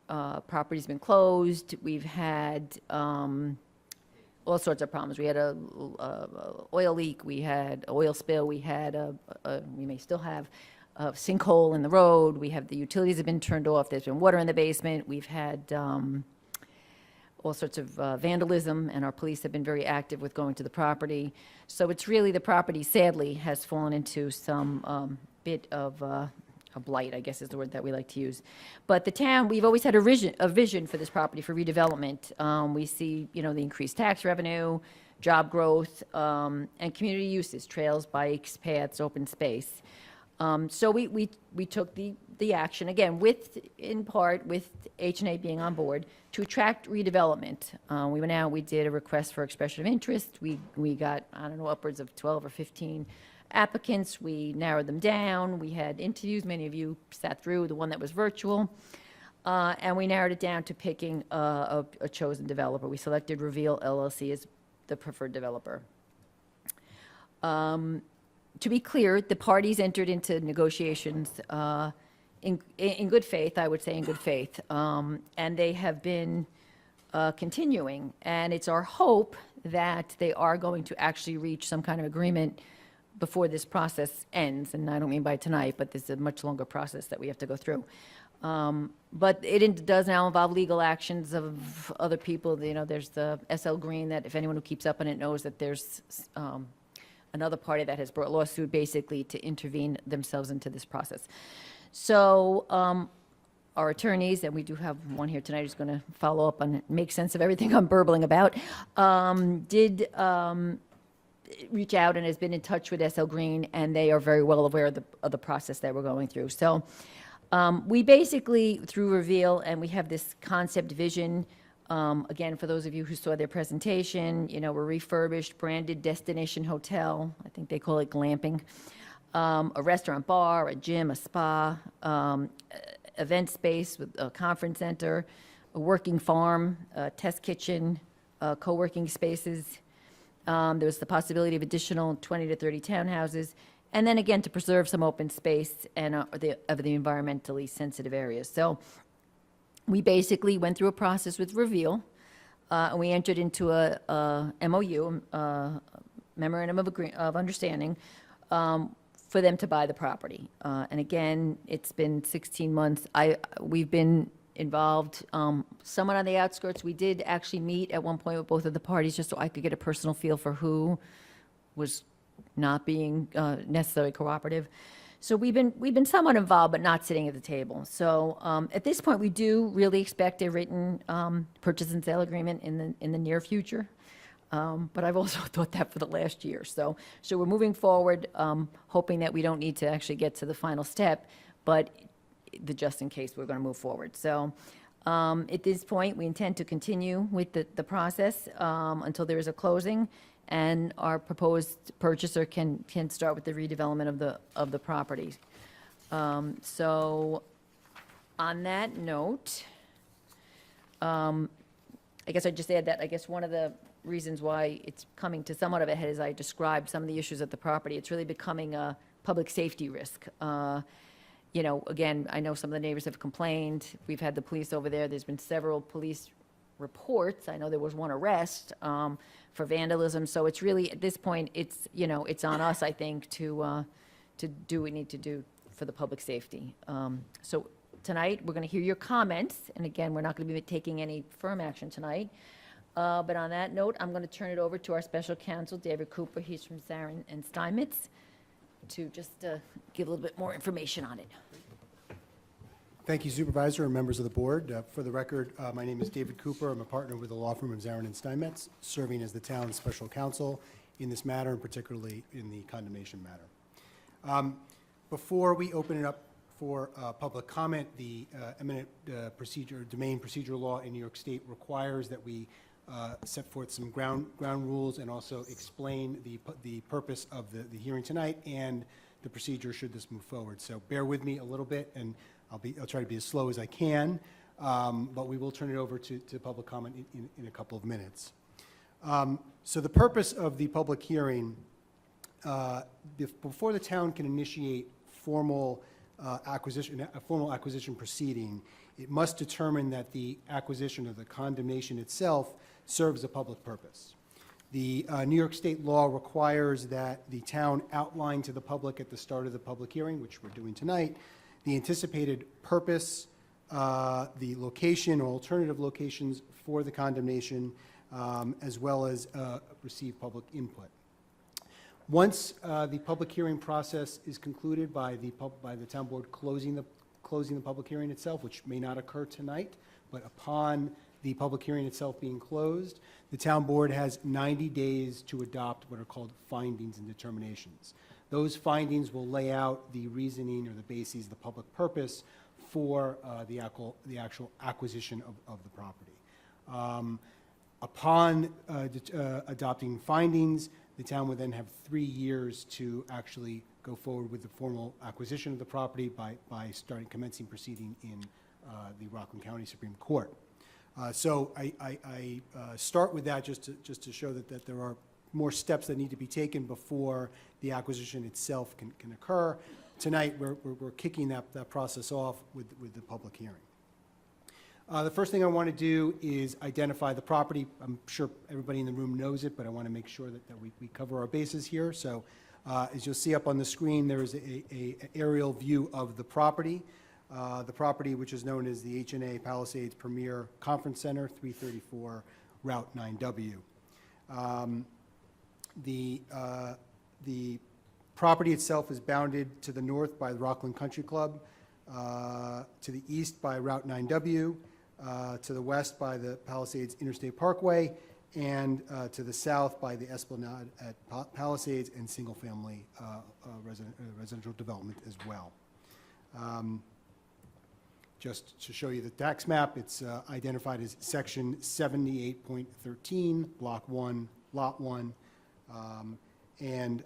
property's been closed, we've had all sorts of problems. We had a oil leak, we had an oil spill, we had we may still have a sinkhole in the road, the utilities have been turned off, there's been water in the basement, we've had all sorts of vandalism, and our police have been very active with going to the property. So it's really, the property sadly has fallen into some bit of a blight, I guess is the word that we like to use. But the town, we've always had a vision for this property for redevelopment. We see, the increased tax revenue, job growth, and community uses, trails, bikes, paths, open space. So we took the action, again, in part with H&A being on board, to attract redevelopment. We went out, we did a request for expression of interest. We got, upwards of 12 or 15 applicants. We narrowed them down. We had interviews. Many of you sat through the one that was virtual. And we narrowed it down to picking a chosen developer. We selected Reveal LLC as the preferred developer. To be clear, the parties entered into negotiations in good faith, I would say in good faith. And they have been continuing. And it's our hope that they are going to actually reach some kind of agreement before this process ends. And I don't mean by tonight, but this is a much longer process that we have to go through. But does now involve legal actions of other people. You know, there's the SL Green, that if anyone who keeps up on it knows that there's another party that has brought lawsuit basically to intervene themselves into this process. So our attorneys, and we do have one here tonight who's going to follow up and make sense of everything I'm burbling about, did reach out and has been in touch with SL Green, and they are very well aware of the process that we're going through. So we basically, through Reveal, and we have this concept vision, again, for those of you who saw their presentation, you know, we're refurbished, branded destination hotel, I think they call it glamping, a restaurant bar, a gym, a spa, event space with a conference center, a working farm, a test kitchen, co-working spaces. There was the possibility of additional 20 to 30 townhouses, and then again, to preserve some open space and of the environmentally sensitive areas. So we basically went through a process with Reveal, and we entered into a MOU, Memorandum of Understanding, for them to buy the property. And again, it's been 16 months. We've been involved, somewhat on the outskirts. We did actually meet at one point with both of the parties, just so I could get a personal feel for who was not being necessarily cooperative. So we've been somewhat involved, but not sitting at the table. So at this point, we do really expect a written purchase and sale agreement in the near future. But I've also thought that for the last year. So we're moving forward, hoping that we don't need to actually get to the final step, but just in case, we're going to move forward. So at this point, we intend to continue with the process until there is a closing, and our proposed purchaser can start with the redevelopment of the property. So on that note, I guess I'd just add that I guess one of the reasons why it's coming to somewhat of a head, as I described some of the issues at the property, it's really becoming a public safety risk. You know, again, I know some of the neighbors have complained. We've had the police over there. There's been several police reports. I know there was one arrest for vandalism. So it's really, at this point, it's, you know, it's on us, I think, to do what we need to do for the public safety. So tonight, we're going to hear your comments. And again, we're not going to be taking any firm action tonight. But on that note, I'm going to turn it over to our special counsel, David Cooper. He's from Zarin and Steinmetz, to just give a little bit more information on it. Thank you, Supervisor and members of the board. For the record, my name is David Cooper. I'm a partner with the law firm of Zarin and Steinmetz, serving as the town's special counsel in this matter, and particularly in the condemnation matter. Before we open it up for public comment, the eminent domain procedure law in New York State requires that we set forth some ground rules and also explain the purpose of the hearing tonight and the procedure should this move forward. So bear with me a little bit, and I'll try to be as slow as I can, but we will turn it over to public comment in a couple of minutes. So the purpose of the public hearing, before the town can initiate a formal acquisition proceeding, it must determine that the acquisition of the condemnation itself serves a public purpose. The New York State law requires that the town outline to the public at the start of the public hearing, which we're doing tonight, the anticipated purpose, the location or alternative locations for the condemnation, as well as receive public input. Once the public hearing process is concluded by the town board closing the public hearing itself, which may not occur tonight, but upon the public hearing itself being closed, the town board has 90 days to adopt what are called findings and determinations. Those findings will lay out the reasoning or the bases, the public purpose for the actual acquisition of the property. Upon adopting findings, the town would then have 3 years to actually go forward with the formal acquisition of the property by commencing proceeding in the Rockland County Supreme Court. So I start with that just to show that there are more steps that need to be taken before the acquisition itself can occur. Tonight, we're kicking that process off with the public hearing. The first thing I want to do is identify the property. I'm sure everybody in the room knows it, but I want to make sure that we cover our bases here. So as you'll see up on the screen, there is a aerial view of the property. The property, which is known as the H&A Palisades Premier Conference Center, 334 Route 9W. The property itself is bounded to the north by the Rockland Country Club, to the east by Route 9W, to the west by the Palisades Interstate Parkway, and to the south by the Esplanade at Palisades and single-family residential development as well. Just to show you the tax map, it's identified as Section 78.13, Block 1, Lot 1. And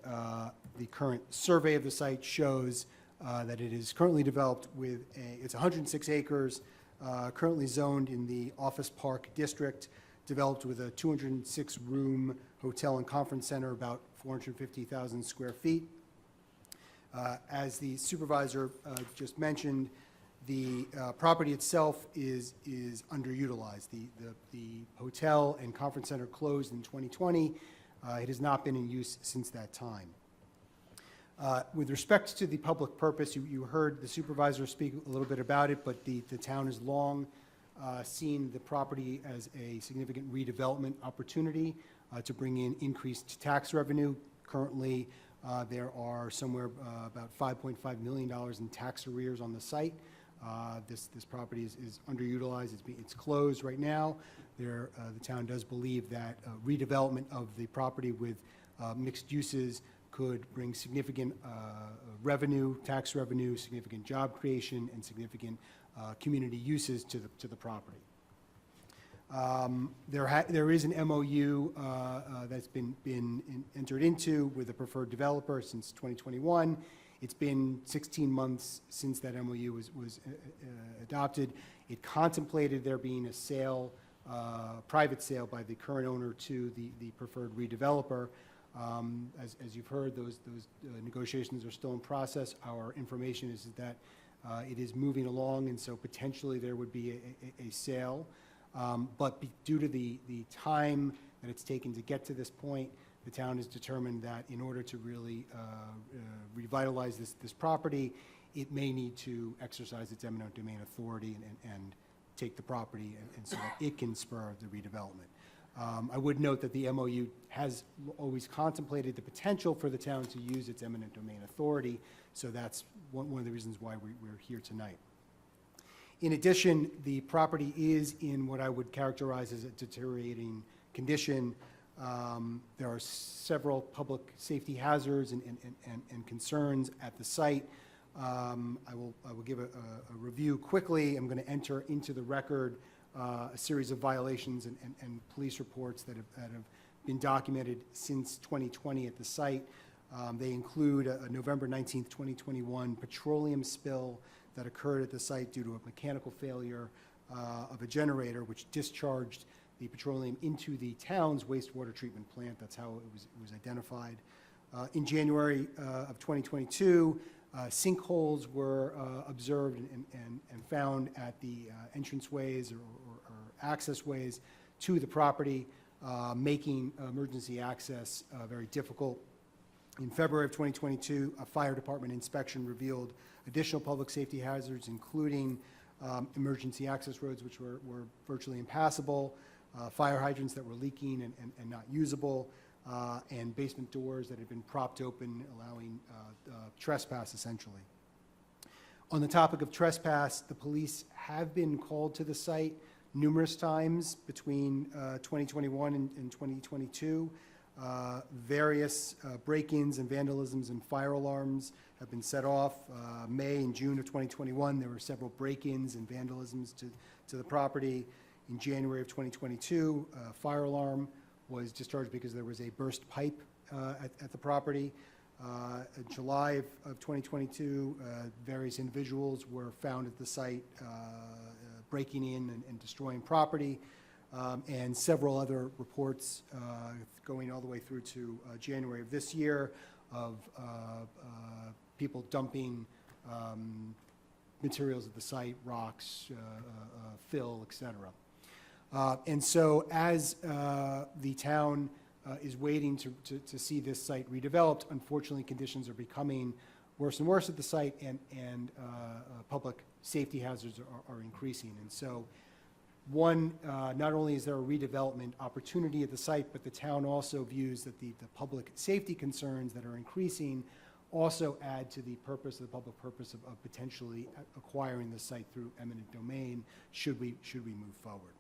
the current survey of the site shows that it is currently developed with it's 106 acres, currently zoned in the Office Park District, developed with a 206-room hotel and conference center, about 450,000 square feet. As the supervisor just mentioned, the property itself is underutilized. The hotel and conference center closed in 2020. It has not been in use since that time. With respect to the public purpose, you heard the supervisor speak a little bit about it, but the town has long seen the property as a significant redevelopment opportunity to bring in increased tax revenue. Currently, there are somewhere about $5.5 million in tax arrears on the site. This property is underutilized. It's closed right now. The town does believe that redevelopment of the property with mixed uses could bring significant revenue, tax revenue, significant job creation, and significant community uses to the property. There is an MOU that's been entered into with a preferred developer since 2021. It's been 16 months since that MOU was adopted. It contemplated there being a sale, private sale by the current owner to the preferred redeveloper. As you've heard, those negotiations are still in process. Our information is that it is moving along, and so potentially there would be a sale. But due to the time that it's taken to get to this point, the town has determined that in order to really revitalize this property, it may need to exercise its eminent domain authority and take the property and so that it can spur the redevelopment. I would note that the MOU has always contemplated the potential for the town to use its eminent domain authority, so that's one of the reasons why we're here tonight. In addition, the property is in what I would characterize as a deteriorating condition. There are several public safety hazards and concerns at the site. I will give a review quickly. I'm going to enter into the record a series of violations and police reports that have been documented since 2020 at the site. They include a November 19th, 2021 petroleum spill that occurred at the site due to a mechanical failure of a generator, which discharged the petroleum into the town's wastewater treatment plant. That's how it was identified. In January of 2022, sinkholes were observed and found at the entranceways or accessways to the property, making emergency access very difficult. In February of 2022, a fire department inspection revealed additional public safety hazards, including emergency access roads, which were virtually impassable, fire hydrants that were leaking and not usable, and basement doors that had been propped open, allowing trespass, essentially. On the topic of trespass, the police have been called to the site numerous times between 2021 and 2022. Various break-ins and vandalisms and fire alarms have been set off. May and June of 2021, there were several break-ins and vandalisms to the property. In January of 2022, a fire alarm was discharged because there was a burst pipe at the property. In July of 2022, various individuals were found at the site breaking in and destroying property, and several other reports going all the way through to January of this year of people dumping materials at the site, rocks, fill, et cetera. And so as the town is waiting to see this site redeveloped, unfortunately, conditions are becoming worse and worse at the site, and public safety hazards are increasing. And so, one, not only is there a redevelopment opportunity at the site, but the town also views that the public safety concerns that are increasing also add to the purpose, the public purpose of potentially acquiring the site through eminent domain, should we move forward.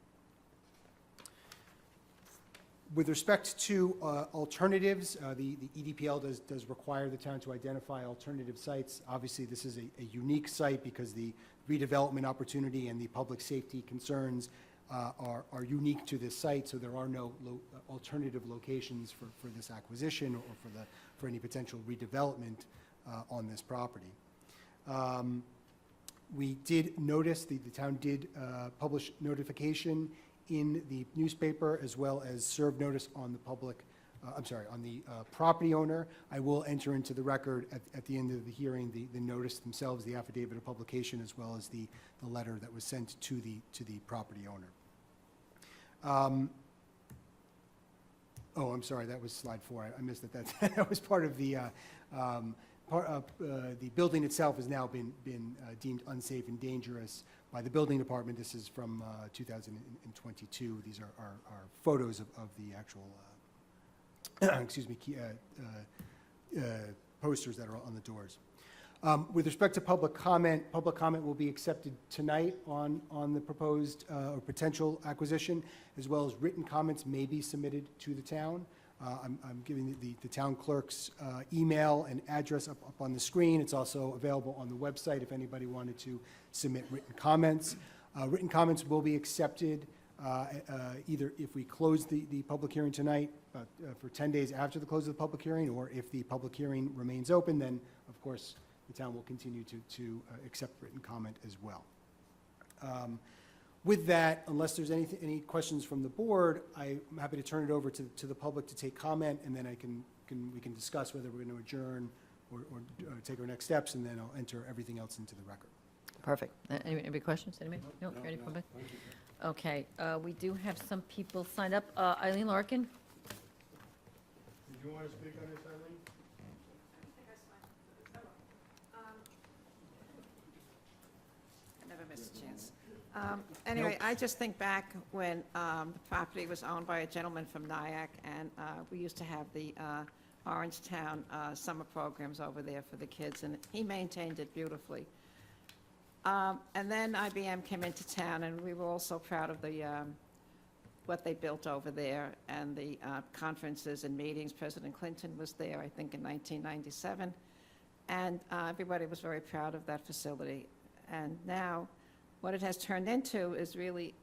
With respect to alternatives, the EDPL does require the town to identify alternative sites. Obviously, this is a unique site because the redevelopment opportunity and the public safety concerns are unique to this site, so there are no alternative locations for this acquisition or for any potential redevelopment on this property. We did notice, the town did publish notification in the newspaper, as well as serve notice on the public, on the property owner. I will enter into the record at the end of the hearing the notice themselves, the affidavit of publication, as well as the letter that was sent to the property owner. Oh, I'm sorry, that was slide 4. I missed it. That was part of the the building itself has now been deemed unsafe and dangerous by the building department. This is from 2022. These are photos of the actual, excuse me, posters that are on the doors. With respect to public comment will be accepted tonight on the proposed or potential acquisition, as well as written comments may be submitted to the town. I'm giving the town clerk's email and address up on the screen. It's also available on the website if anybody wanted to submit written comments. Written comments will be accepted either if we close the public hearing tonight, for 10 days after the close of the public hearing, or if the public hearing remains open, then, of course, the town will continue to accept written comment as well. With that, unless there's any questions from the board, I'm happy to turn it over to the public to take comment, and then we can discuss whether we're going to adjourn or take our next steps, and then I'll enter everything else into the record. Perfect. Any questions? Anybody? No? Ready, public? Okay, we do have some people signed up. Eileen Larkin? Did you want to speak on this, Eileen? Never miss a chance. Anyway, I just think back when the property was owned by a gentleman from Nyack, and we used to have the Orangetown summer programs over there for the kids, and he maintained it beautifully. And then IBM came into town, and we were all so proud of the what they built over there, and the conferences and meetings. President Clinton was there, I think, in 1997, and everybody was very proud of that facility. And now, what it has turned into is really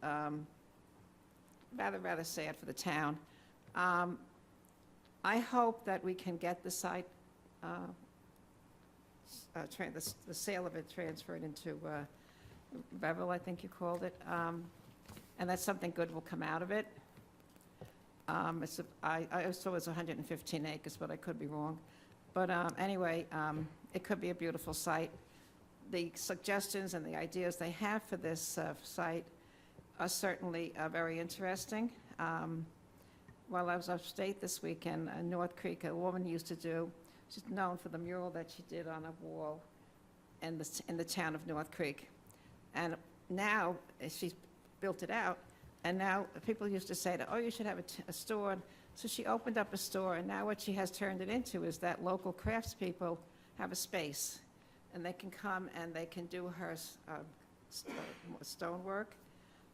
rather sad for the town. I hope that we can get the site, the sale of it transferred into Bevel, I think you called it, and that something good will come out of it. I saw it was 115 acres, but I could be wrong. But anyway, it could be a beautiful site. The suggestions and the ideas they have for this site are certainly very interesting. While I was upstate this weekend, in North Creek, a woman used to do, she's known for the mural that she did on a wall in the town of North Creek. And now, she's built it out, and now people used to say, oh, you should have a store. So she opened up a store, and now what she has turned it into is that local craftspeople have a space, and they can come and they can do her stonework,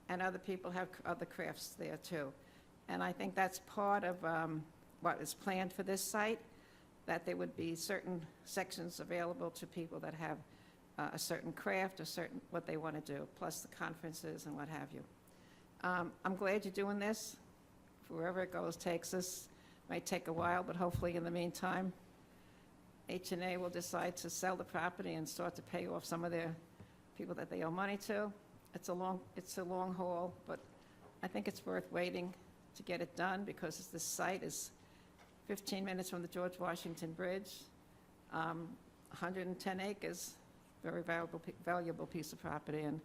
and other people have other crafts there too. And I think that's part of what is planned for this site, that there would be certain sections available to people that have a certain craft, what they want to do, plus the conferences and what have you. I'm glad you're doing this. Wherever it goes takes us. Might take a while, but hopefully in the meantime, H&A will decide to sell the property and start to pay off some of their people that they owe money to. It's a long haul, but I think it's worth waiting to get it done, because this site is 15 minutes from the George Washington Bridge, 110 acres, very valuable piece of property, and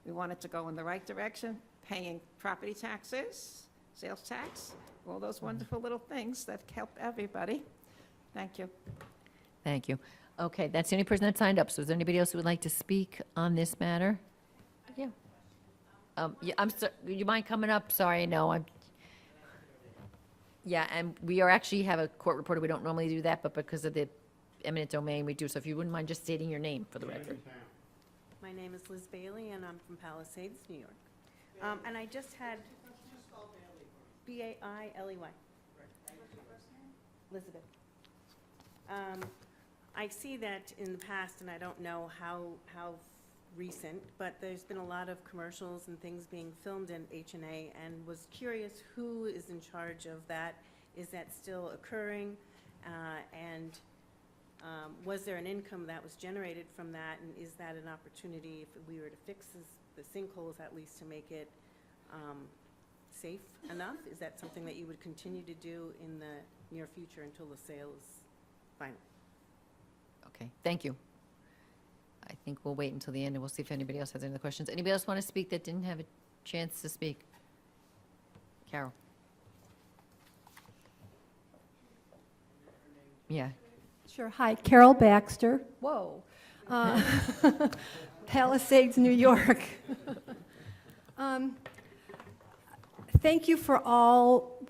we want it to go in the right direction, paying property taxes, sales tax, all those wonderful little things that help everybody. Thank you. Thank you. Okay, that's the only person that signed up, so is there anybody else who would like to speak on this matter? Yeah. Yeah, I'm sorry, you mind coming up? Sorry, no, yeah, and we actually have a court reporter, we don't normally do that, but because of the eminent domain, we do, so if you wouldn't mind just stating your name for the record. My name is Liz Bailey, and I'm from Palisades, New York. And I just had... B-A-I-L-E-Y. Elizabeth. I see that in the past, and I don't know how recent, but there's been a lot of commercials and things being filmed in H&A, and was curious who is in charge of that. Is that still occurring? And was there an income that was generated from that, and is that an opportunity if we were to fix the sinkholes at least to make it safe enough? Is that something that you would continue to do in the near future until the sale is final? Okay, thank you. I think we'll wait until the end, and we'll see if anybody else has any other questions. Anybody else want to speak that didn't have a chance to speak? Carol? Yeah. Sure. Hi, Carol Baxter. Whoa. Palisades, New York. Thank you for all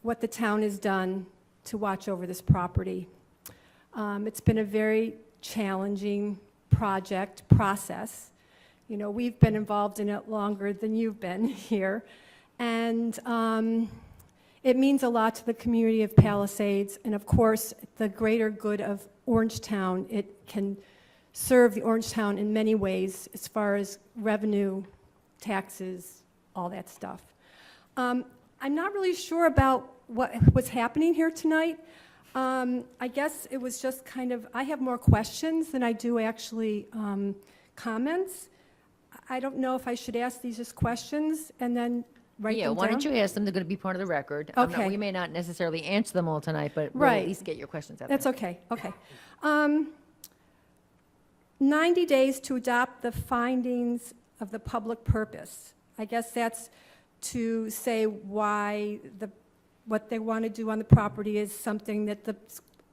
what the town has done to watch over this property. It's been a very challenging process. You know, we've been involved in it longer than you've been here. And it means a lot to the community of Palisades, and of course, the greater good of Orangetown. It can serve the Orangetown in many ways as far as revenue, taxes, all that stuff. I'm not really sure about what's happening here tonight. I guess it was just kind of, I have more questions than I do actually comments. I don't know if I should ask these as questions and then write them down. Yeah, why don't you ask them? They're going to be part of the record. Okay. We may not necessarily answer them all tonight, but we'll Right. at least get your questions out That's there. okay, okay. 90 days to adopt the findings of the public purpose. I guess that's to say why what they want to do on the property is something that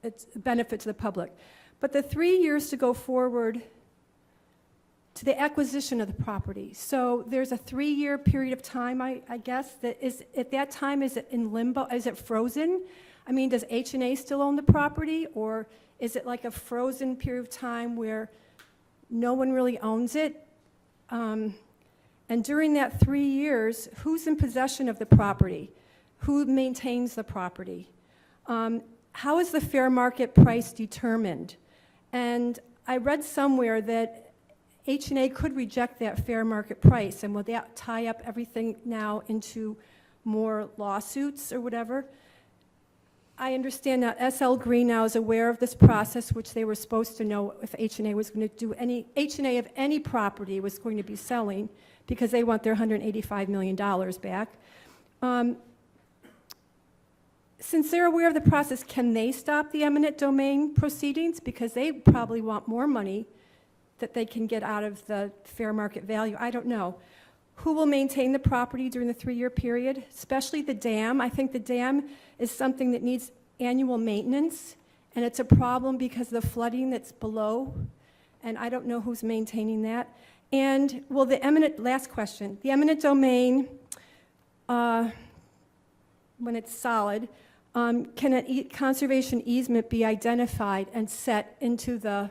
it's a benefit to the public. But the 3 years to go forward to the acquisition of the property. So there's a 3-year period of time, I guess, that is, at that time, is it in limbo? Is it frozen? I mean, does H&A still own the property, or is it like a frozen period of time where no one really owns it? And during that 3 years, who's in possession of the property? Who maintains the property? How is the fair market price determined? And I read somewhere that H&A could reject that fair market price, and will that tie up everything now into more lawsuits or whatever? I understand that SL Green now is aware of this process, which they were supposed to know if H&A was going to do H&A of any property was going to be selling, because they want their $185 million back. Since they're aware of the process, can they stop the eminent domain proceedings? Because they probably want more money that they can get out of the fair market value. I don't know. Who will maintain the property during the 3-year period, especially the dam? I think the dam is something that needs annual maintenance, and it's a problem because of the flooding that's below, and I don't know who's maintaining that. And will the last question, the eminent domain, when it's solid, can a conservation easement be identified and set into the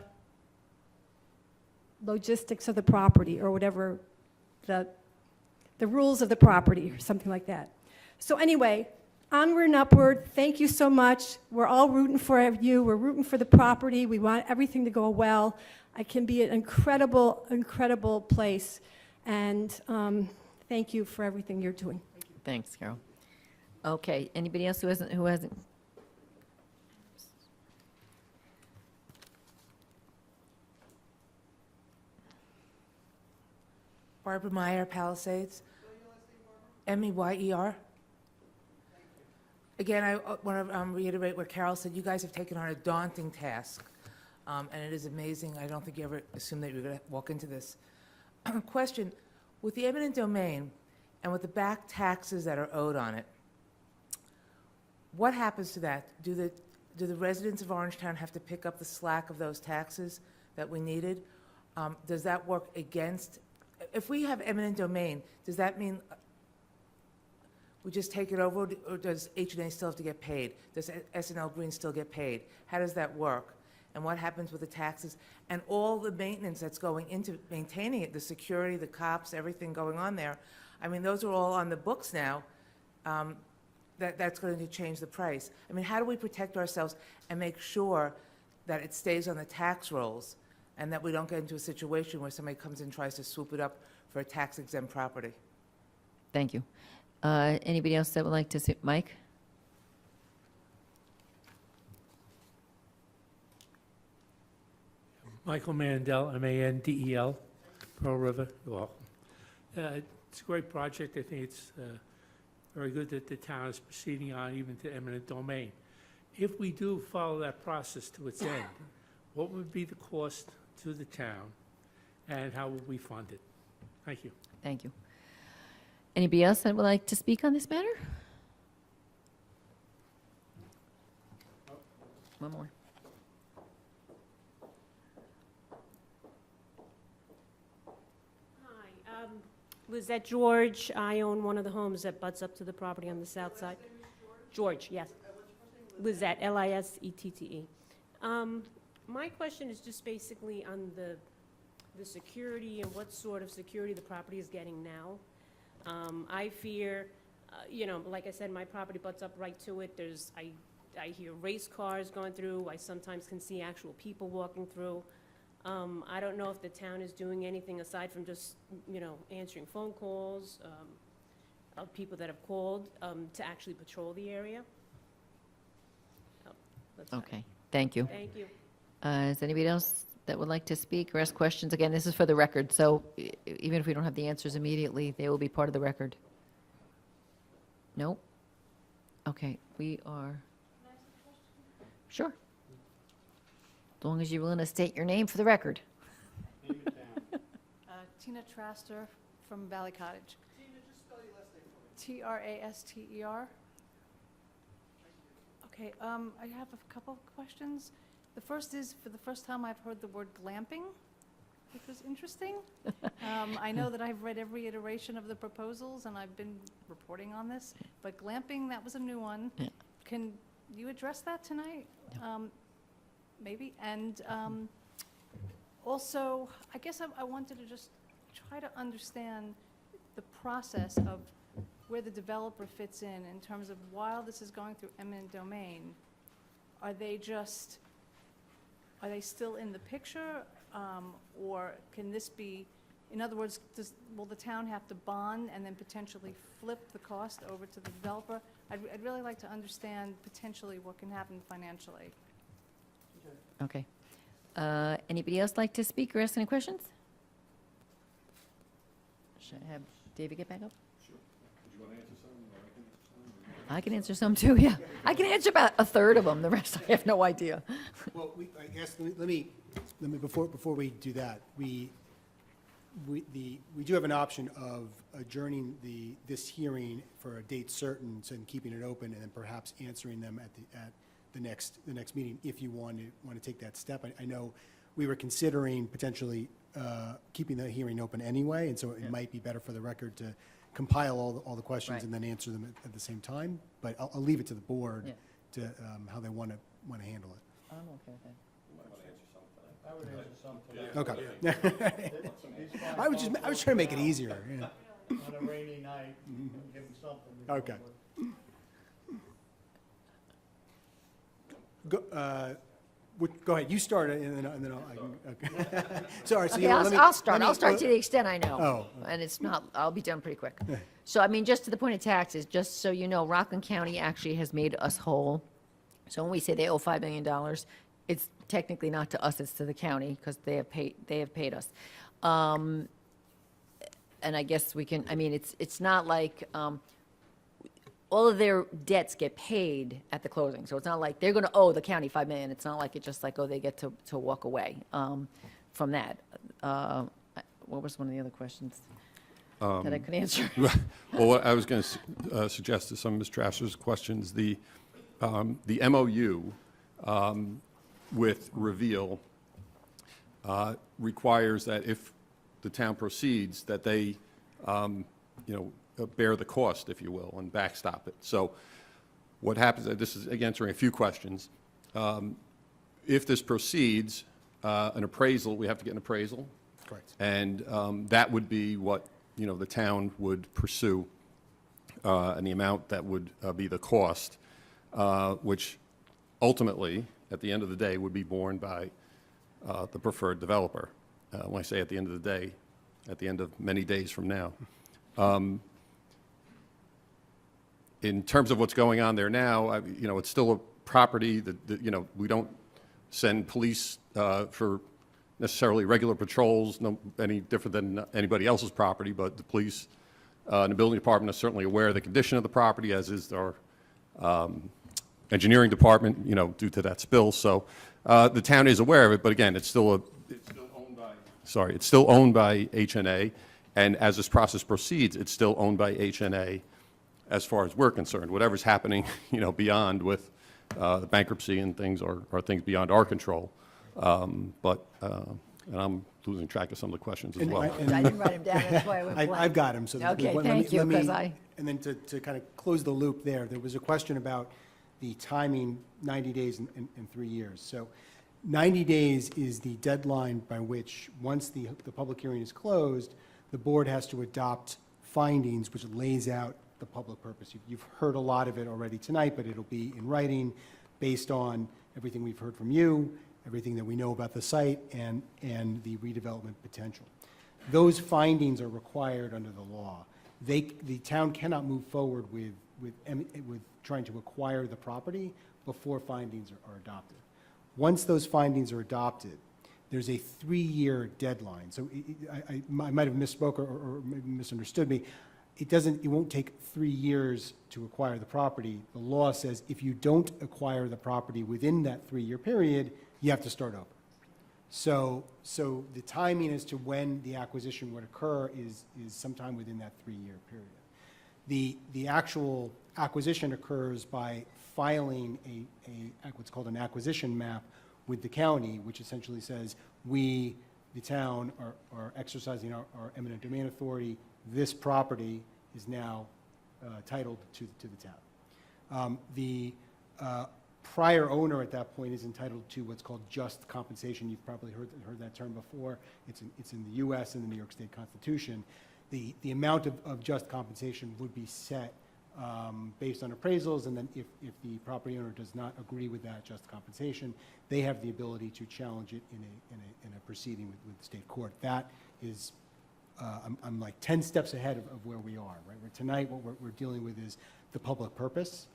logistics of the property, or whatever the rules of the property, or something like that? So anyway, onward and upward. Thank you so much. We're all rooting for you. We're rooting for the property. We want everything to go well. It can be an incredible, incredible place. And thank you for everything you're doing. Thanks, Carol. Okay, anybody else who hasn't? Barbara Meyer, Palisades. M-E-Y-E-R. Again, I want to reiterate what Carol said. You guys have taken on a daunting task. and it is amazing. I don't think you ever assumed that you were going to walk into this. Question, with the eminent domain and with the back taxes that are owed on it, what happens to that? Do the residents of Orangetown have to pick up the slack of those taxes that we needed? Does that work against, if we have eminent domain, does that mean we just take it over, or does H&A still have to get paid? Does S&L Green still get paid? How does that work? And what happens with the taxes and all the maintenance that's going into maintaining it, the security, the cops, everything going on there? I mean, those are all on the books now. That's going to change the price. I mean, how do we protect ourselves and make sure that it stays on the tax rolls and that we don't get into a situation where somebody comes in and tries to swoop it up for a tax-exempt property? Thank you. Anybody else that would like to say? Mike? Michael Mandel, M-A-N-D-E-L, Pearl River, Law. It's a great project. I think it's very good that the town is proceeding on even to eminent domain. If we do follow that process to its end, what would be the cost to the town, and how would we fund it? Thank you. Thank you. Anybody else that would like to speak on this matter? One more. Hi, Lizette George. I own one of the homes that butts up to the property on the south side. George, yes. Lizette, L-I-S-E-T-T-E. My question is just basically on the security and what sort of security the property is getting now. I fear, like I said, my property butts up right to it. I hear race cars going through. I sometimes can see actual people walking through. I don't know if the town is doing anything aside from just, answering phone calls of people that have called to actually patrol the area. Oh, that's about it. Okay, thank you. Thank you. Is anybody else that would like to speak or ask questions? Again, this is for the record, so even if we don't have the answers immediately, they will be part of the record. Nope? Okay, we are... Sure. As long as you're willing to state your name for the record. Tina Traster from Valley Cottage. Tina, just spell your last name for me. T-R-A-S-T-E-R. Okay, I have a couple of questions. The first is, for the first time, I've heard the word glamping, which was interesting. I know that I've read every iteration of the proposals, and I've been reporting on this, but glamping, that was a new one. Yeah. Can you address that tonight? Maybe. And also, I guess I wanted to just try to understand the process of where the developer fits in terms of while this is going through eminent domain. Are they still in the picture? Or can this be, in other words, will the town have to bond and then potentially flip the cost over to the developer? I'd really like to understand potentially what can happen financially. Okay. Anybody else like to speak or ask any questions? Should I have David get back up? Sure. Did you want to answer something, or I can answer something? I can answer some too, yeah. I can answer about a third of them, the rest I have no idea. Well, I guess, let me, before we do that, we do have an option of adjourning this hearing for a date certain and keeping it open, and then perhaps answering them at the next meeting, if you want to take that step. I know we were considering potentially keeping the hearing open anyway, and so it might be better for the record to compile all the questions Right. and then answer them at the same time. But I'll leave it to the board to how they want to handle it. I'm okay with that. I would answer something. I was trying to make it easier. Yeah. On a rainy night, give them something. to go Okay. with. Go ahead, you start it, and then okay. Sorry, so Okay, you let me... I'll start. I'll start to the extent I know. Oh. And it's not, I'll be done pretty quick. So, I mean, just to the point of taxes, just so you know, Rockland County actually has made us whole. So when we say they owe $5 million, it's technically not to us, it's to the county, because they have paid us. And I guess we can, I mean, it's not like, all of their debts get paid at the closing. So it's not like they're going to owe the county 5 million. It's not like it's just like, oh, they get to walk away from that. What was one of the other questions that I could answer? Well, what I was going to suggest to some of Ms. Trasher's questions, the MOU with Reveal requires that if the town proceeds, that they, bear the cost, if you will, and backstop it. So what happens, this is answering a few questions. If this proceeds, an appraisal, we have to get an appraisal. Correct. And that would be what, the town would pursue, and the amount that would be the cost, which ultimately, at the end of the day, would be borne by the preferred developer. When I say at the end of the day, at the end of many days from now. In terms of what's going on there now, it's still a property that, we don't send police for necessarily regular patrols, any different than anybody else's property, but the police and the building department are certainly aware of the condition of the property, as is our engineering department, due to that spill. So the town is aware of it, but again, it's still owned by HNA, and as this process proceeds, it's still owned by HNA as far as we're concerned. Whatever's happening, beyond with the bankruptcy and things are things beyond our control. And I'm losing track of some of the questions as well. I didn't write them down, that's why I went blank. I've got them, so. Okay, let me- thank you, let me- 'cause I- And then to kind of close the loop there was a question about the timing, 90 days and 3 years. So 90 days is the deadline by which, once the public hearing is closed, the board has to adopt findings, which lays out the public purpose. You've heard a lot of it already tonight, but it'll be in writing based on everything we've heard from you, everything that we know about the site, and the redevelopment potential. Those findings are required under the law. The town cannot move forward with trying to acquire the property before findings are adopted. Once those findings are adopted, there's a 3-year deadline. So I might have misspoke or maybe misunderstood me. It won't take 3 years to acquire the property. The law says if you don't acquire the property within that 3-year period, you have to start over. So the timing as to when the acquisition would occur is sometime within that 3-year period. The actual acquisition occurs by filing what's called an acquisition map with the county, which essentially says we, the town, are exercising our eminent domain authority. This property is now titled to the town. The prior owner at that point is entitled to what's called just compensation. You've probably heard that term before. It's in the U.S. and the New York State Constitution. The amount of just compensation would be set based on appraisals, and then if the property owner does not agree with that just compensation, they have the ability to challenge it in a proceeding with the state court. That is, I'm like 10 steps ahead of where we are, right? Tonight, what we're dealing with is the public purpose,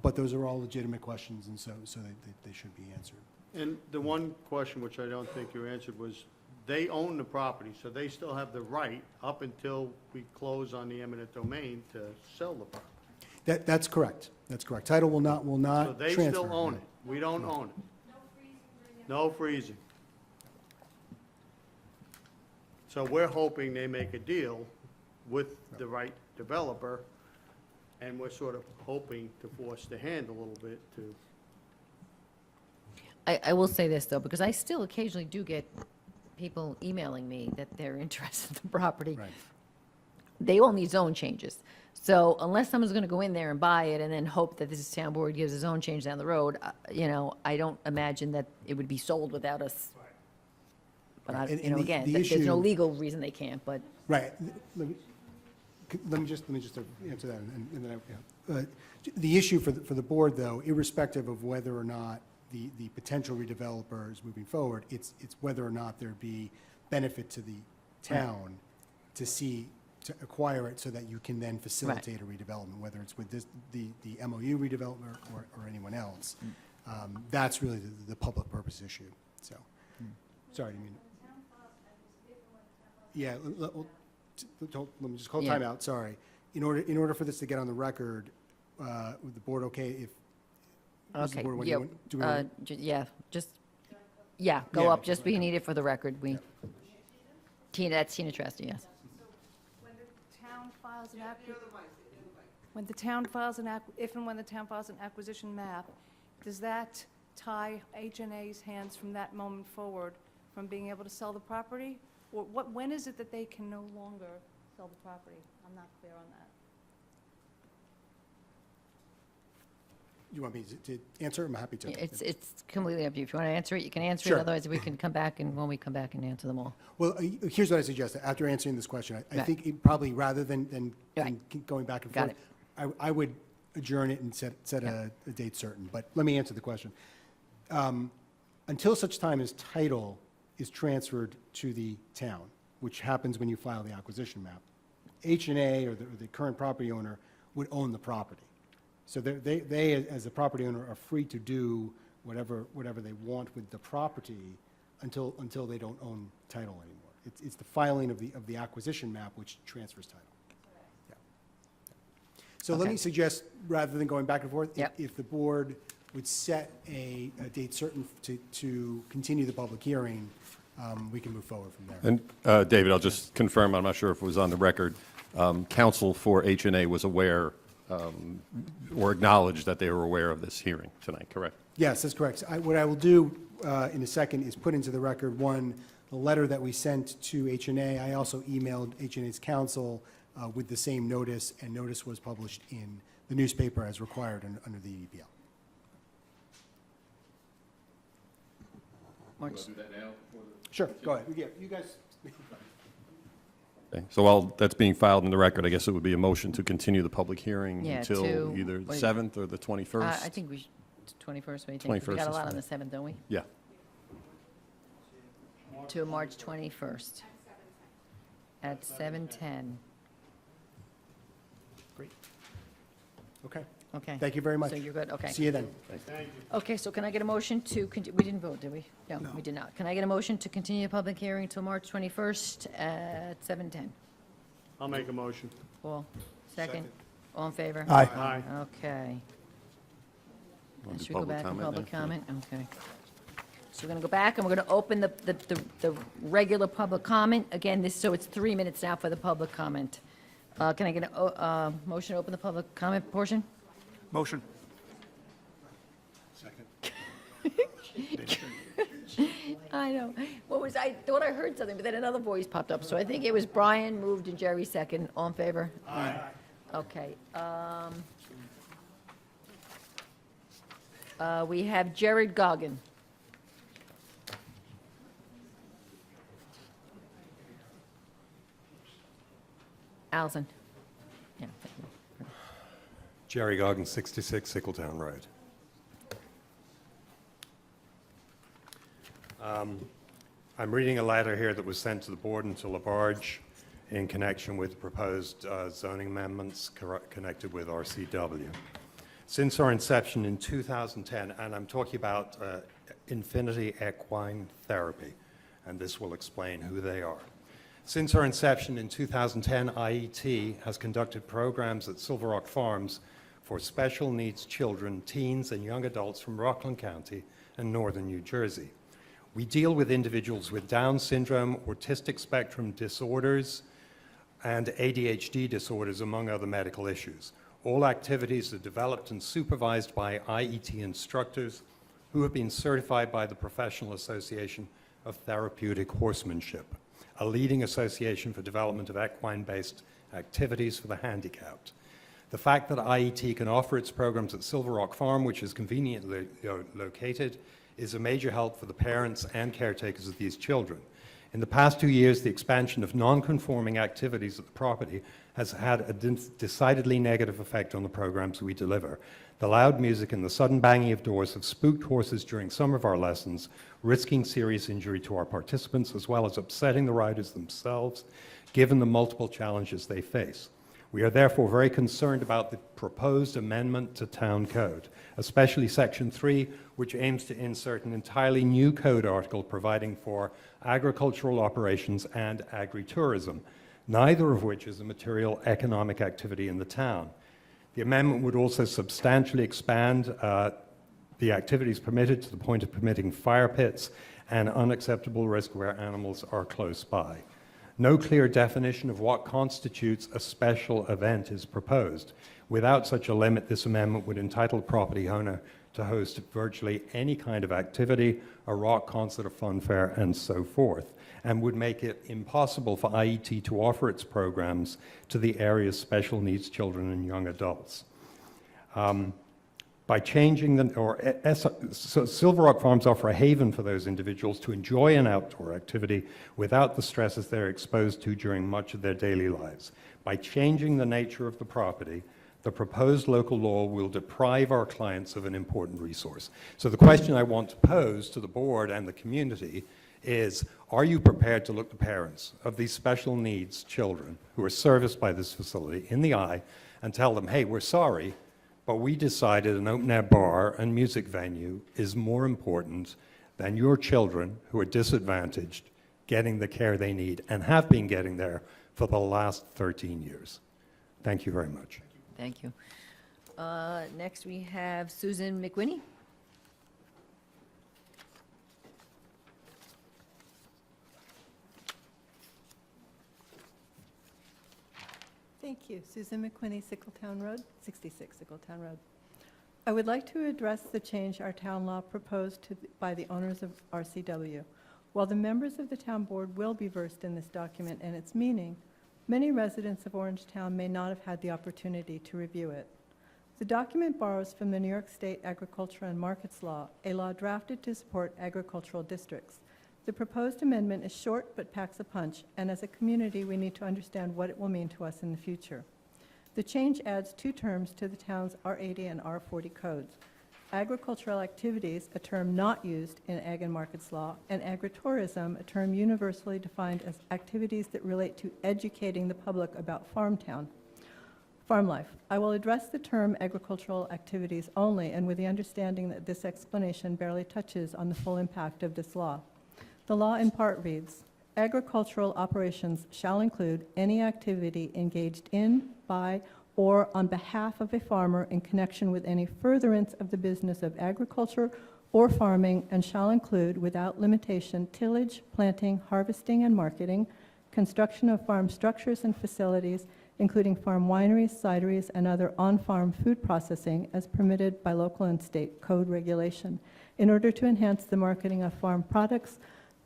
but those are all legitimate questions, and so they should be answered. And the one question which I don't think you answered was, they own the property, so they still have the right, up until we close on the eminent domain, to sell the property. That's correct. That's correct. Title will not So they transfer. still own it. We don't own it. No freezing. So we're hoping they make a deal with the right developer, and we're sort of hoping to force the hand a little bit to. I will say this, though, because I still occasionally do get people emailing me that they're interested in the property. Right. They all need zone changes. So unless someone's going to go in there and buy it and then hope that this town board gives a zone change down the road, I don't imagine that it would be sold without us. But Right. And again, the there's no issue- legal reason they can't, but. Right. Let me just answer that, and then the issue for the board, though, irrespective of whether or not the potential redeveloper is moving forward, it's whether or not there'd be benefit to the town to acquire it so that you can then facilitate a redevelopment, whether it's with the MOU redevelopment or anyone else. That's really the public purpose issue, so. Sorry, I mean. Yeah, let me just call timeout, sorry. In order for this to get on the record, with the board okay if? is the Okay, board, what do yeah, you want- do we want- yeah, just, yeah, go Yeah. up, just be needed for the record. Tina, that's Tina Trester, yes. When the town files an when the town files if and when the town files an acquisition map, does that tie H&A's hands from that moment forward from being able to sell the property? Or when is it that they can no longer sell the property? I'm not clear on that. You want me to answer? I'm happy to. It's completely up to you. If you want to answer it, you can answer it. Sure. Otherwise, we can come back, and when we come back and answer them all. Well, here's what I suggest. After answering this question, I Right. think it probably, rather than Right. keep going back and Got forth, I would adjourn it and set a date certain. But let me answer the question. Until such time as title is transferred to the town, which happens when you file the acquisition map, H&A or the current property owner would own the property. So they, as the property owner, are free to do whatever they want with the property until they don't own title anymore. It's the filing of the acquisition map which transfers title. Yeah. So let Okay. me suggest, rather than going back and forth, Yep. if the board would set a date certain to continue the public hearing, we can move forward from there. And David, I'll just confirm, I'm not sure if it was on the record, counsel for H&A was aware or acknowledged that they were aware of this hearing tonight, correct? Yes, that's correct. What I will do in a second is put into the record, one, the letter that we sent to H&A. I also emailed H&A's counsel with the same notice, and notice was published in the newspaper as required under the EDPL. March- Sure, go ahead. Yeah, you guys. Okay, so while that's being filed in the record, I guess it would be a motion to continue the public hearing Yeah, until to- either the what do you- 7th or the 21st? I think we should, 21st, what do you think? 21st We got a is lot on fine. the 7th, don't we? Yeah. To March 21st. At 7:10. Great. Okay. Okay. Thank you very much. So you're good, okay. See you then. Okay, so can I get a motion to, we didn't vote, did we? No, we did not. Can I get a motion to continue the public hearing until March 21st at 7:10? I'll make a motion. Paul, second? All in favor? Aye. Aye. Okay. Wanna do Should we go public back and comment public now? comment? Okay. So we're going to go back, and we're going to open the regular public comment. Again, so it's 3 minutes now for the public comment. Can I get a motion to open the public comment portion? Motion. I know. I thought I heard something, but then another voice popped up. So I think it was Brian moved and Jerry second. All in favor? Aye. Okay. We have Jared Goggin. Allison. Yeah, thank you. Jerry Goggins, 66 Sickletown Road. I'm reading a letter here that was sent to the board and to Labarge in connection with proposed zoning amendments connected with RCW. Since our inception in 2010, and I'm talking about Infinity Equine Therapy, and this will explain who they are. Since our inception in 2010, IET has conducted programs at Silver Rock Farms for special needs children, teens, and young adults from Rockland County and northern New Jersey. We deal with individuals with Down syndrome, autistic spectrum disorders, and ADHD disorders, among other medical issues. All activities are developed and supervised by IET instructors who have been certified by the Professional Association of Therapeutic Horsemanship, a leading association for development of equine-based activities for the handicapped. The fact that IET can offer its programs at Silver Rock Farm, which is conveniently located, is a major help for the parents and caretakers of these children. In the past 2 years, the expansion of non-conforming activities at the property has had a decidedly negative effect on the programs we deliver. The loud music and the sudden banging of doors have spooked horses during some of our lessons, risking serious injury to our participants, as well as upsetting the riders themselves, given the multiple challenges they face. We are therefore very concerned about the proposed amendment to Town Code, especially Section 3, which aims to insert an entirely new code article providing for agricultural operations and agritourism, neither of which is a material economic activity in the town. The amendment would also substantially expand the activities permitted to the point of permitting fire pits, and unacceptable risk where animals are close by. No clear definition of what constitutes a special event is proposed. Without such a limit, this amendment would entitle the property owner to host virtually any kind of activity, a rock concert, a fun fair, and so forth, and would make it impossible for IET to offer its programs to the area's special needs children and young adults. By changing so Silver Rock Farms offer a haven for those individuals to enjoy an outdoor activity without the stresses they're exposed to during much of their daily lives. By changing the nature of the property, the proposed local law will deprive our clients of an important resource. So the question I want to pose to the board and the community is, are you prepared to look the parents of these special needs children who are serviced by this facility in the eye and tell them, hey, we're sorry, but we decided an open-air bar and music venue is more important than your children who are disadvantaged getting the care they need and have been getting there for the last 13 years. Thank you very much. Thank you. Next, we have Susan McWhinney. Thank you. Susan McQuinney, Sickletown Road, 66 Sickletown Road. I would like to address the change our town law proposed by the owners of RCW. While the members of the town board will be versed in this document and its meaning, many residents of Orangetown may not have had the opportunity to review it. The document borrows from the New York State Agriculture and Markets Law, a law drafted to support agricultural districts. The proposed amendment is short but packs a punch, and as a community, we need to understand what it will mean to us in the future. The change adds 2 terms to the town's R80 and R40 codes: agricultural activities, a term not used in Ag and Markets Law, and agritourism, a term universally defined as activities that relate to educating the public about farm life. I will address the term agricultural activities only, and with the understanding that this explanation barely touches on the full impact of this law. The law in part reads, agricultural operations shall include any activity engaged in, by, or on behalf of a farmer in connection with any furtherance of the business of agriculture or farming, and shall include, without limitation, tillage, planting, harvesting, and marketing, construction of farm structures and facilities, including farm wineries, cideries, and other on-farm food processing as permitted by local and state code regulation, in order to enhance the marketing of farm products,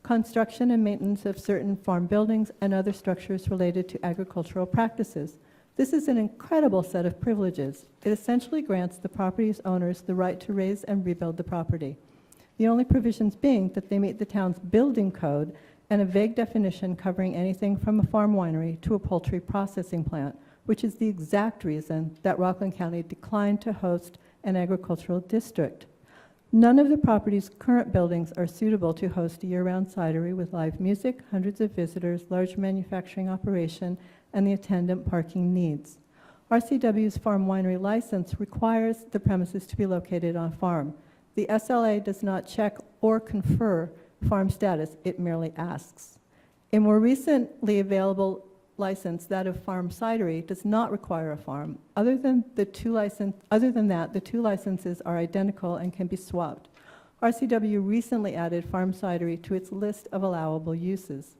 construction and maintenance of certain farm buildings, and other structures related to agricultural practices. This is an incredible set of privileges. It essentially grants the property's owners the right to raise and rebuild the property, the only provisions being that they meet the town's building code and a vague definition covering anything from a farm winery to a poultry processing plant, which is the exact reason that Rockland County declined to host an agricultural district. None of the property's current buildings are suitable to host a year-round cidery with live music, hundreds of visitors, large manufacturing operation, and the attendant parking needs. RCW's farm winery license requires the premises to be located on a farm. The SLA does not check or confer farm status, it merely asks. A more recently available license, that of farm cidery, does not require a farm. Other than that, the 2 licenses are identical and can be swapped. RCW recently added farm cidery to its list of allowable uses.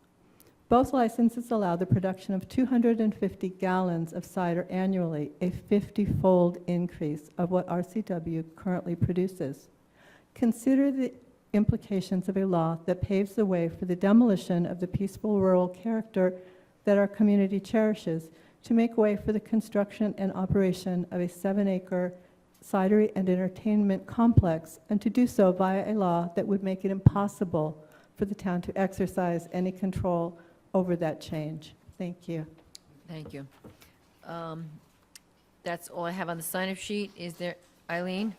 Both licenses allow the production of 250 gallons of cider annually, a 50-fold increase of what RCW currently produces. Consider the implications of a law that paves the way for the demolition of the peaceful rural character that our community cherishes, to make way for the construction and operation of a 7-acre cidery and entertainment complex, and to do so via a law that would make it impossible for the town to exercise any control over that change. Thank you. Thank you. That's all I have on the sign-up sheet. Is there, Eileen?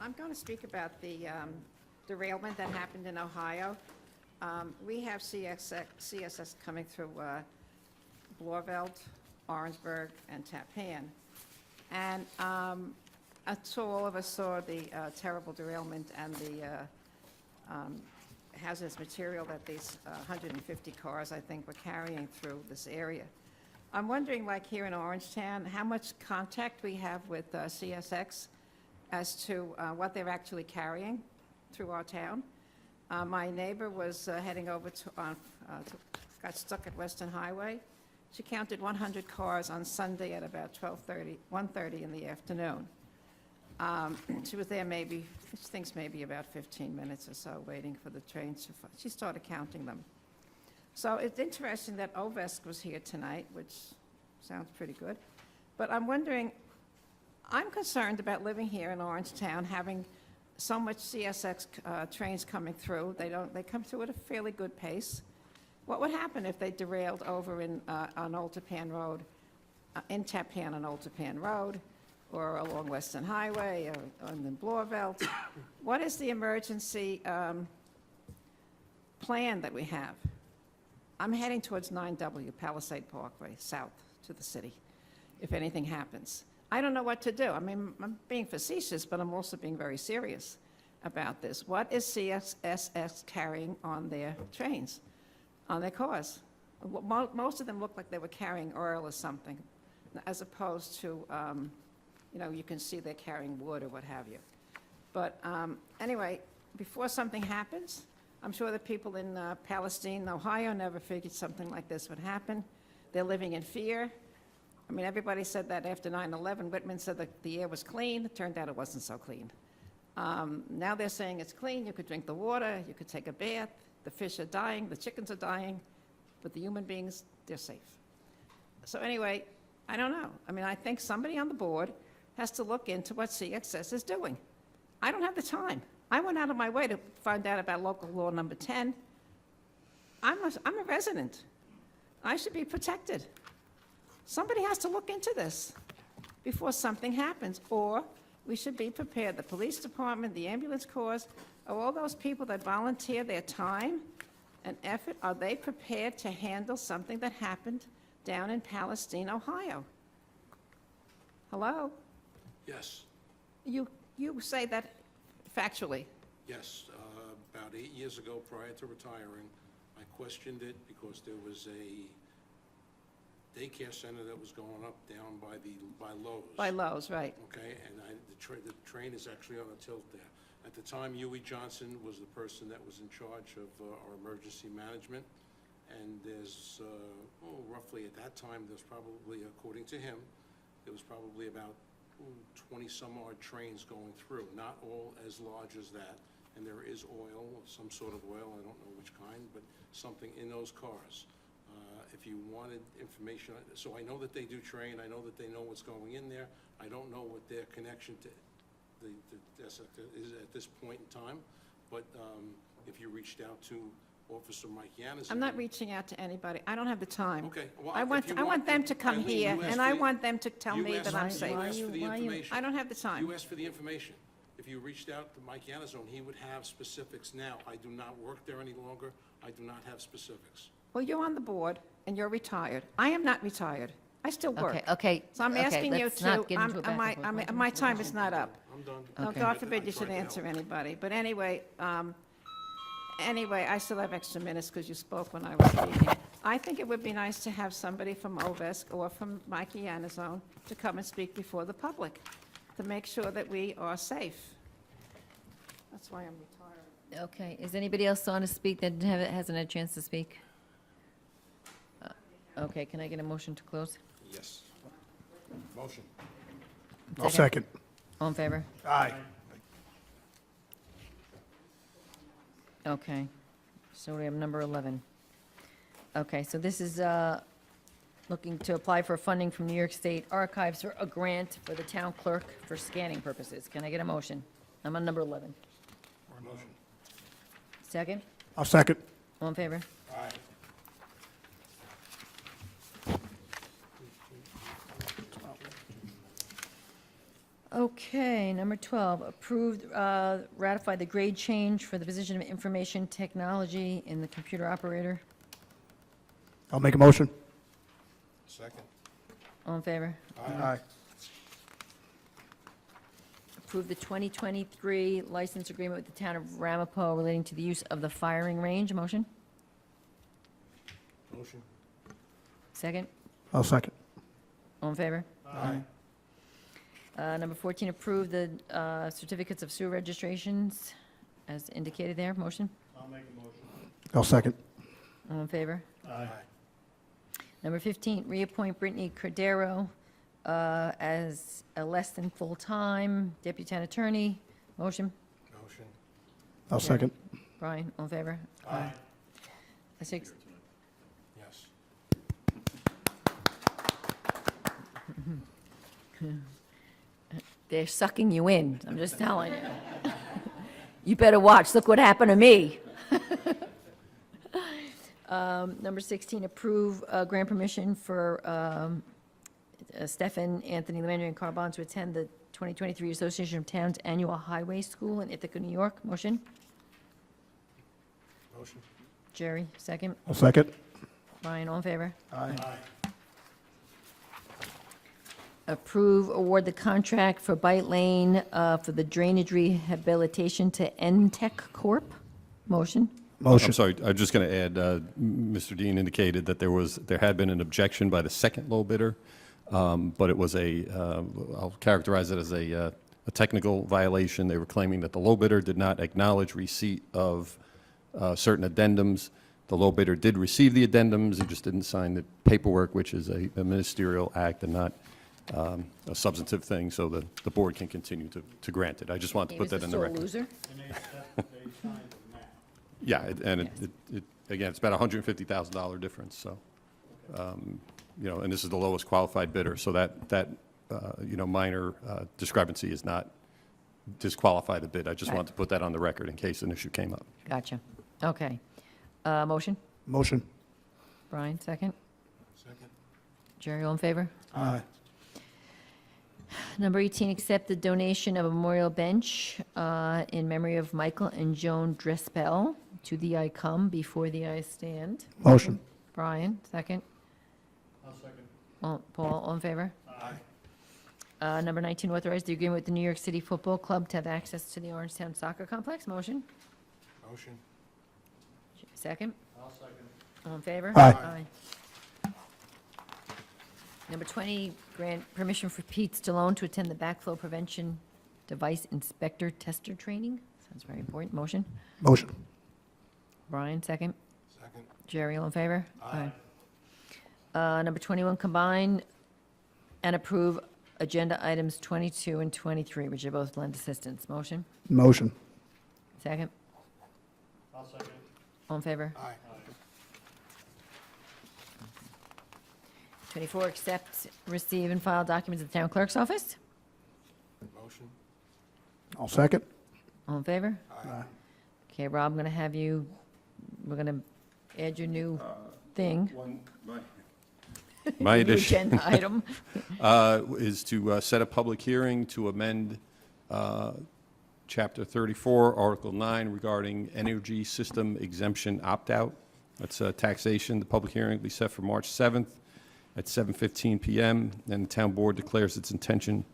I'm going to speak about the derailment that happened in Ohio. We have CSS coming through Blorveld, Orangeburg, and Tappan. And so all of us saw the terrible derailment and the hazardous material that these 150 cars, I think, were carrying through this area. I'm wondering, like here in Orangetown, how much contact we have with CSX as to what they're actually carrying through our town. My neighbor was heading over got stuck at Western Highway. She counted 100 cars on Sunday at about 1:30 in the afternoon. She was there maybe, she thinks maybe about 15 minutes or so, waiting for the trains to, she started counting them. So it's interesting that OVESC was here tonight, which sounds pretty good. But I'm wondering, I'm concerned about living here in Orangetown, having so much CSX trains coming through. They come through at a fairly good pace. What would happen if they derailed over on Old Tappan Road, in Tappan on Old Tappan Road, or along Western Highway, or on the Bloorveld? What is the emergency plan that we have? I'm heading towards 9W Palisade Parkway, south to the city, if anything happens. I don't know what to do. I mean, I'm being facetious, but I'm also being very serious about this. What is CSX carrying on their trains, on their cars? Most of them look like they were carrying oil or something, as opposed to, you can see they're carrying wood or what have you. But anyway, before something happens, I'm sure the people in Palestine, Ohio, never figured something like this would happen. They're living in fear. I mean, everybody said that after 9/11. Whitman said that the air was clean. It turned out it wasn't so clean. Now they're saying it's clean. You could drink the water. You could take a bath. The fish are dying. The chickens are dying. But the human beings, they're safe. So anyway, I don't know. I mean, I think somebody on the board has to look into what CXS is doing. I don't have the time. I went out of my way to find out about local law number 10. I'm a resident. I should be protected. Somebody has to look into this before something happens, or we should be prepared. The police department, the ambulance corps, all those people that volunteer their time and effort, are they prepared to handle something that happened down in Palestine, Ohio? Hello? Yes, You say that factually. yes. About 8 years ago, prior to retiring, I questioned it because there was a daycare center that was going up down by Lowe's. By Lowe's, right. Okay, and the train is actually on a tilt there. At the time, Huey Johnson was the person that was in charge of our emergency management, and there's, roughly at that time, there's probably, according to him, there was probably about 20-some-odd trains going through, not all as large as that, and there is oil, some sort of oil, I don't know which kind, but something in those cars. If you wanted information, so I know that they do train, I know that they know what's going in there. I don't know what their connection to the is at this point in time, but if you reached out to Officer Mike Yanis. I'm not reaching out to anybody. I don't have the time. Okay. Well, I want them to come Eileen, here, you asked and for I the- want them to tell me that I'm safe. You asked for the information. I don't have the time. You asked for the information. If you reached out to Mike Yanizone, he would have specifics now. I do not work there any longer. I do not have specifics. Well, you're on the board, and you're retired. I am not retired. I still work. Okay. So I'm asking you let's not to, get into a back and forth. my time is not up. I'm done. No, Okay. God forbid you should answer anybody. But anyway, I still have extra minutes because you spoke when I was speaking. I think it would be nice to have somebody from OVESC or from Mike Yanizone to come and speak before the public, to make sure that we are safe. That's why I'm retired. Okay, is anybody else on to speak that hasn't had a chance to speak? Okay, can I get a motion to close? Yes. Motion. I'll second. All in favor? Aye. Okay, so we have number 11. Okay, so this is looking to apply for funding from New York State Archives for a grant for the town clerk for scanning purposes. Can I get a motion? I'm on number 11. Motion. Second? I'll second. All in favor? Aye. Okay, number 12, approved, ratify the grade change for the position of information technology in the computer operator. I'll make a motion. Second. All in favor? Aye. approve the 2023 license agreement with the town of Ramapo relating to the use of the firing range. Motion? Motion. Second? I'll second. All in favor? Aye. Number 14, approve the certificates of sewer registrations as indicated there. Motion? I'll make a motion. I'll second. All in favor? Aye. Number 15, reappoint Brittany Cordero as a less than full-time deputy town attorney. Motion? Motion. I'll second. Brian, all in favor? Aye. Six. Yes. They're sucking you in, I'm just telling you. You better watch, look what happened to me. Number 16, approve grant permission for Stefan, Anthony, Lelandria, and Carbon to attend the 2023 Association of Towns Annual Highway School in Ithaca, New York. Motion? Motion. Jerry, second. I'll second. Brian, all in favor? Aye. Approve, award the contract for Bite Lane for the drainage rehabilitation to NTech Corp. Motion? Motion. I'm sorry, I'm just going to add, Mr. Dean indicated that there had been an objection by the second low bidder, but it was I'll characterize it as a technical violation. They were claiming that the low bidder did not acknowledge receipt of certain addendums. The low bidder did receive the addendums, he just didn't sign the paperwork, which is a ministerial act and not a substantive thing, so the board can continue to grant it. I just wanted to He put was that in the the sole record. loser? They signed the map. Yeah, again, it's about a $150,000 difference, so, and this is the lowest qualified bidder, so that minor discrepancy is not disqualify the bid. I just Right. wanted to put that on the record in case an issue came up. Gotcha. Okay. Motion? Motion. Brian, second. Second. Jerry, all in favor? Aye. Number 18, accept the donation of a memorial bench in memory of Michael and Joan Drespel. To thee I come, before thee I stand. Motion. Brian, second. I'll second. Paul, all in favor? Aye. Number 19, authorize the agreement with the New York City Football Club to have access to the Orangetown Soccer Complex. Motion? Motion. Second. I'll second. All in favor? Aye. Number 20, grant permission for Pete Stallone to attend the backflow prevention device inspector tester training. Sounds very important. Motion? Motion. Brian, second. Second. Jerry, all in favor? Aye. Number 21, combine and approve agenda items 22 and 23, which are both blend assistance. Motion? Motion. Second. I'll second. All in favor? Aye. 24, accept, receive, and file documents at the town clerk's office. Motion. I'll second. All in favor? Aye. Okay, Rob, I'm going to have you, we're going to add your new thing. My New addition agenda item. is to set a public hearing to amend Chapter 34, Article 9 regarding energy system exemption opt-out. That's taxation. The public hearing will be set for March 7th at 7:15 PM, and the town board declares its intention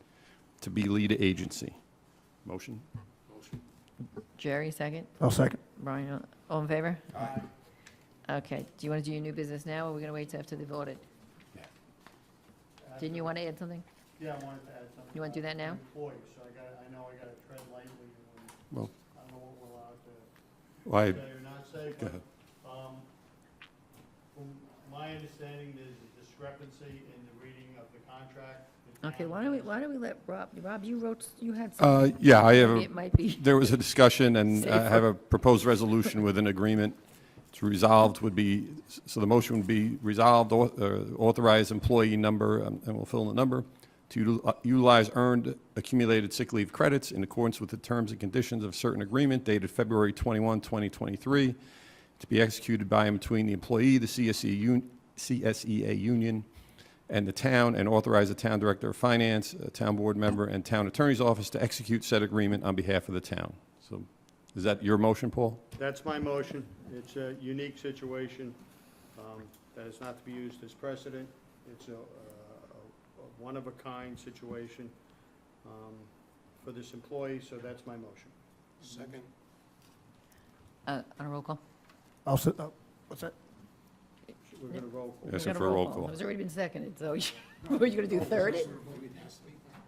to be lead agency. Motion? Motion. Jerry, second. I'll second. Brian, all in favor? Aye. Okay, do you want to do your new business now, or are we going to wait till after they've voted? Didn't you want to add something? Yeah, I wanted to add something. You wanna do that now? Employees, so I know I gotta tread lightly. Well- I don't know what we're allowed to Why? say or not say, Go but, ahead. from my understanding, there's a discrepancy in the reading of the contract. Okay, why don't we let Rob, you had something. Yeah, I have, Maybe it might be, there was a discussion, and I Safer. have a proposed resolution with an agreement. It's resolved would be, so the motion would be resolved, authorize employee number, and we'll fill in the number, to utilize earned accumulated sick leave credits in accordance with the terms and conditions of certain agreement dated February 21, 2023, to be executed by and between the employee, the CSEA union, and the town, and authorize the town director of finance, a town board member, and town attorney's office to execute said agreement on behalf of the town. So is that your motion, Paul? That's my motion. It's a unique situation that is not to be used as precedent. It's a one-of-a-kind situation. for this employee, so that's my motion. Second? On a roll call? I'll sit, what's that? We're going to roll call. Asking Got for a roll call. It's already been seconded, so were you going to do third it?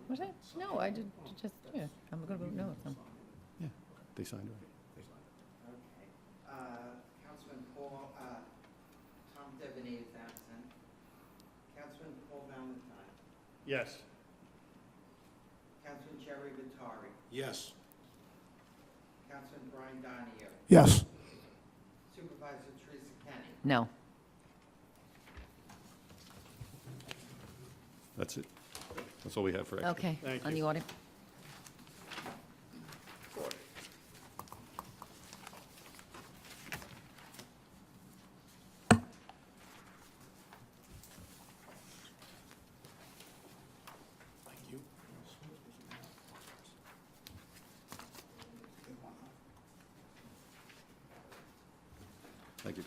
What's that? No, I just, yeah, I'm going to vote no. So. They signed it. Okay. Councilman Paul, Tom Devaney is absent. Councilman Paul Valentine. Yes. Councilman Jerry Vitari. Yes. Councilman Brian Donahue. Yes. Supervisor Teresa Kenny. No. That's it. That's all we have for extra. Okay, Thank on you. the audit. Thank you. Thank you.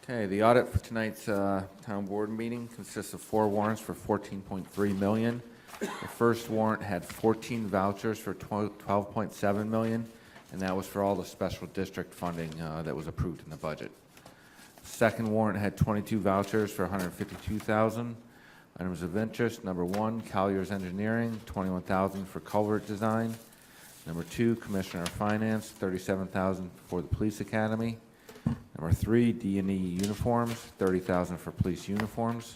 Okay, the audit for tonight's town board meeting consists of 4 warrants for $14.3 million. The first warrant had 14 vouchers for $12.7 million, and that was for all the special district funding that was approved in the budget. Second warrant had 22 vouchers for $152,000. Items of interest, number 1, Collier's Engineering, $21,000 for culvert design. Number 2, Commissioner of Finance, $37,000 for the Police Academy. Number 3, D&E uniforms, $30,000 for police uniforms.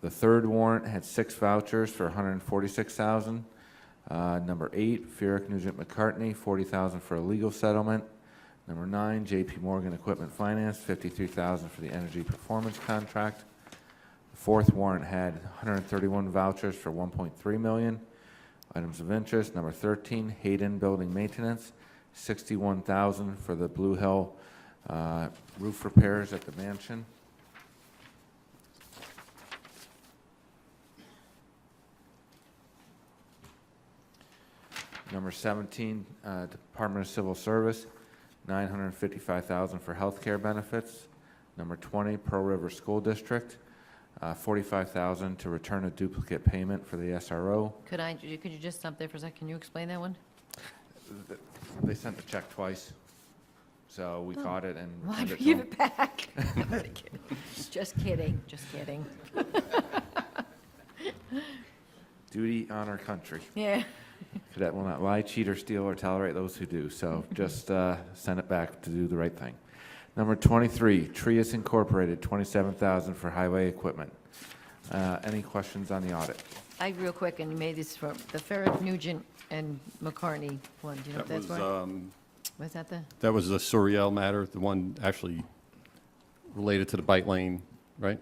The third warrant had 6 vouchers for $146,000. Number 8, Fierick Nugent McCartney, $40,000 for a legal settlement. Number 9, J.P. Morgan Equipment Finance, $53,000 for the energy performance contract. The fourth warrant had 131 vouchers for $1.3 million. Items of interest, number 13, Hayden Building Maintenance, $61,000 for the Blue Hill roof repairs at the mansion. Number 17, Department of Civil Service, $955,000 for healthcare benefits. Number 20, Pearl River School District, $45,000 to return a duplicate payment for the SRO. Could you just stop there for a second? Can you explain that one? They sent the check twice, so we caught it and Why sent do it you to give them. it back? Just kidding, just kidding. Duty, honor, country. Yeah. Cadet will not lie, cheat, or steal, or tolerate those who do. So just send it back to do the right thing. Number 23, Trius Incorporated, $27,000 for highway equipment. Any questions on the audit? Real quick, and you made this for the Fierick Nugent and McCartney one. Do you know if that's right? Was that the? That was the Suriel matter, the one actually related to the bike lane, right?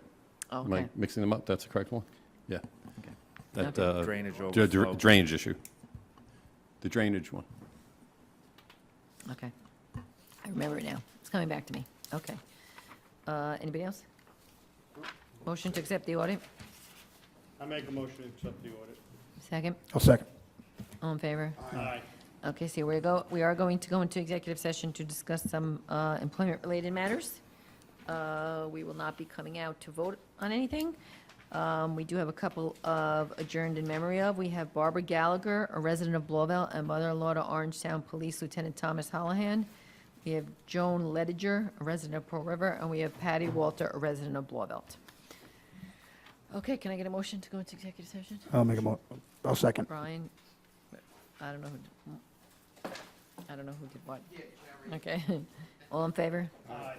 Oh, Am I okay. mixing them up? That's the correct one? Yeah. Okay. That, Okay. Drainage dra- overflow. Drainage issue. The drainage one. Okay. I remember it now. It's coming back to me. Okay. Anybody else? Motion to accept the audit? I make a motion to accept the audit. Second? I'll second. All in favor? Aye. Okay, so we are going to go into executive session to discuss some employment-related matters. We will not be coming out to vote on anything. We do have a couple of adjourned in memory of. We have Barbara Gallagher, a resident of Blauvelt, and mother-in-law to Orangetown Police Lieutenant Thomas Hollahan. We have Joan Lediger, a resident of Pearl River, and we have Patty Walter, a resident of Blauvelt. Okay, can I get a motion to go into executive session? I'll second. Brian, I don't know who did what. Okay, all in favor? Aye.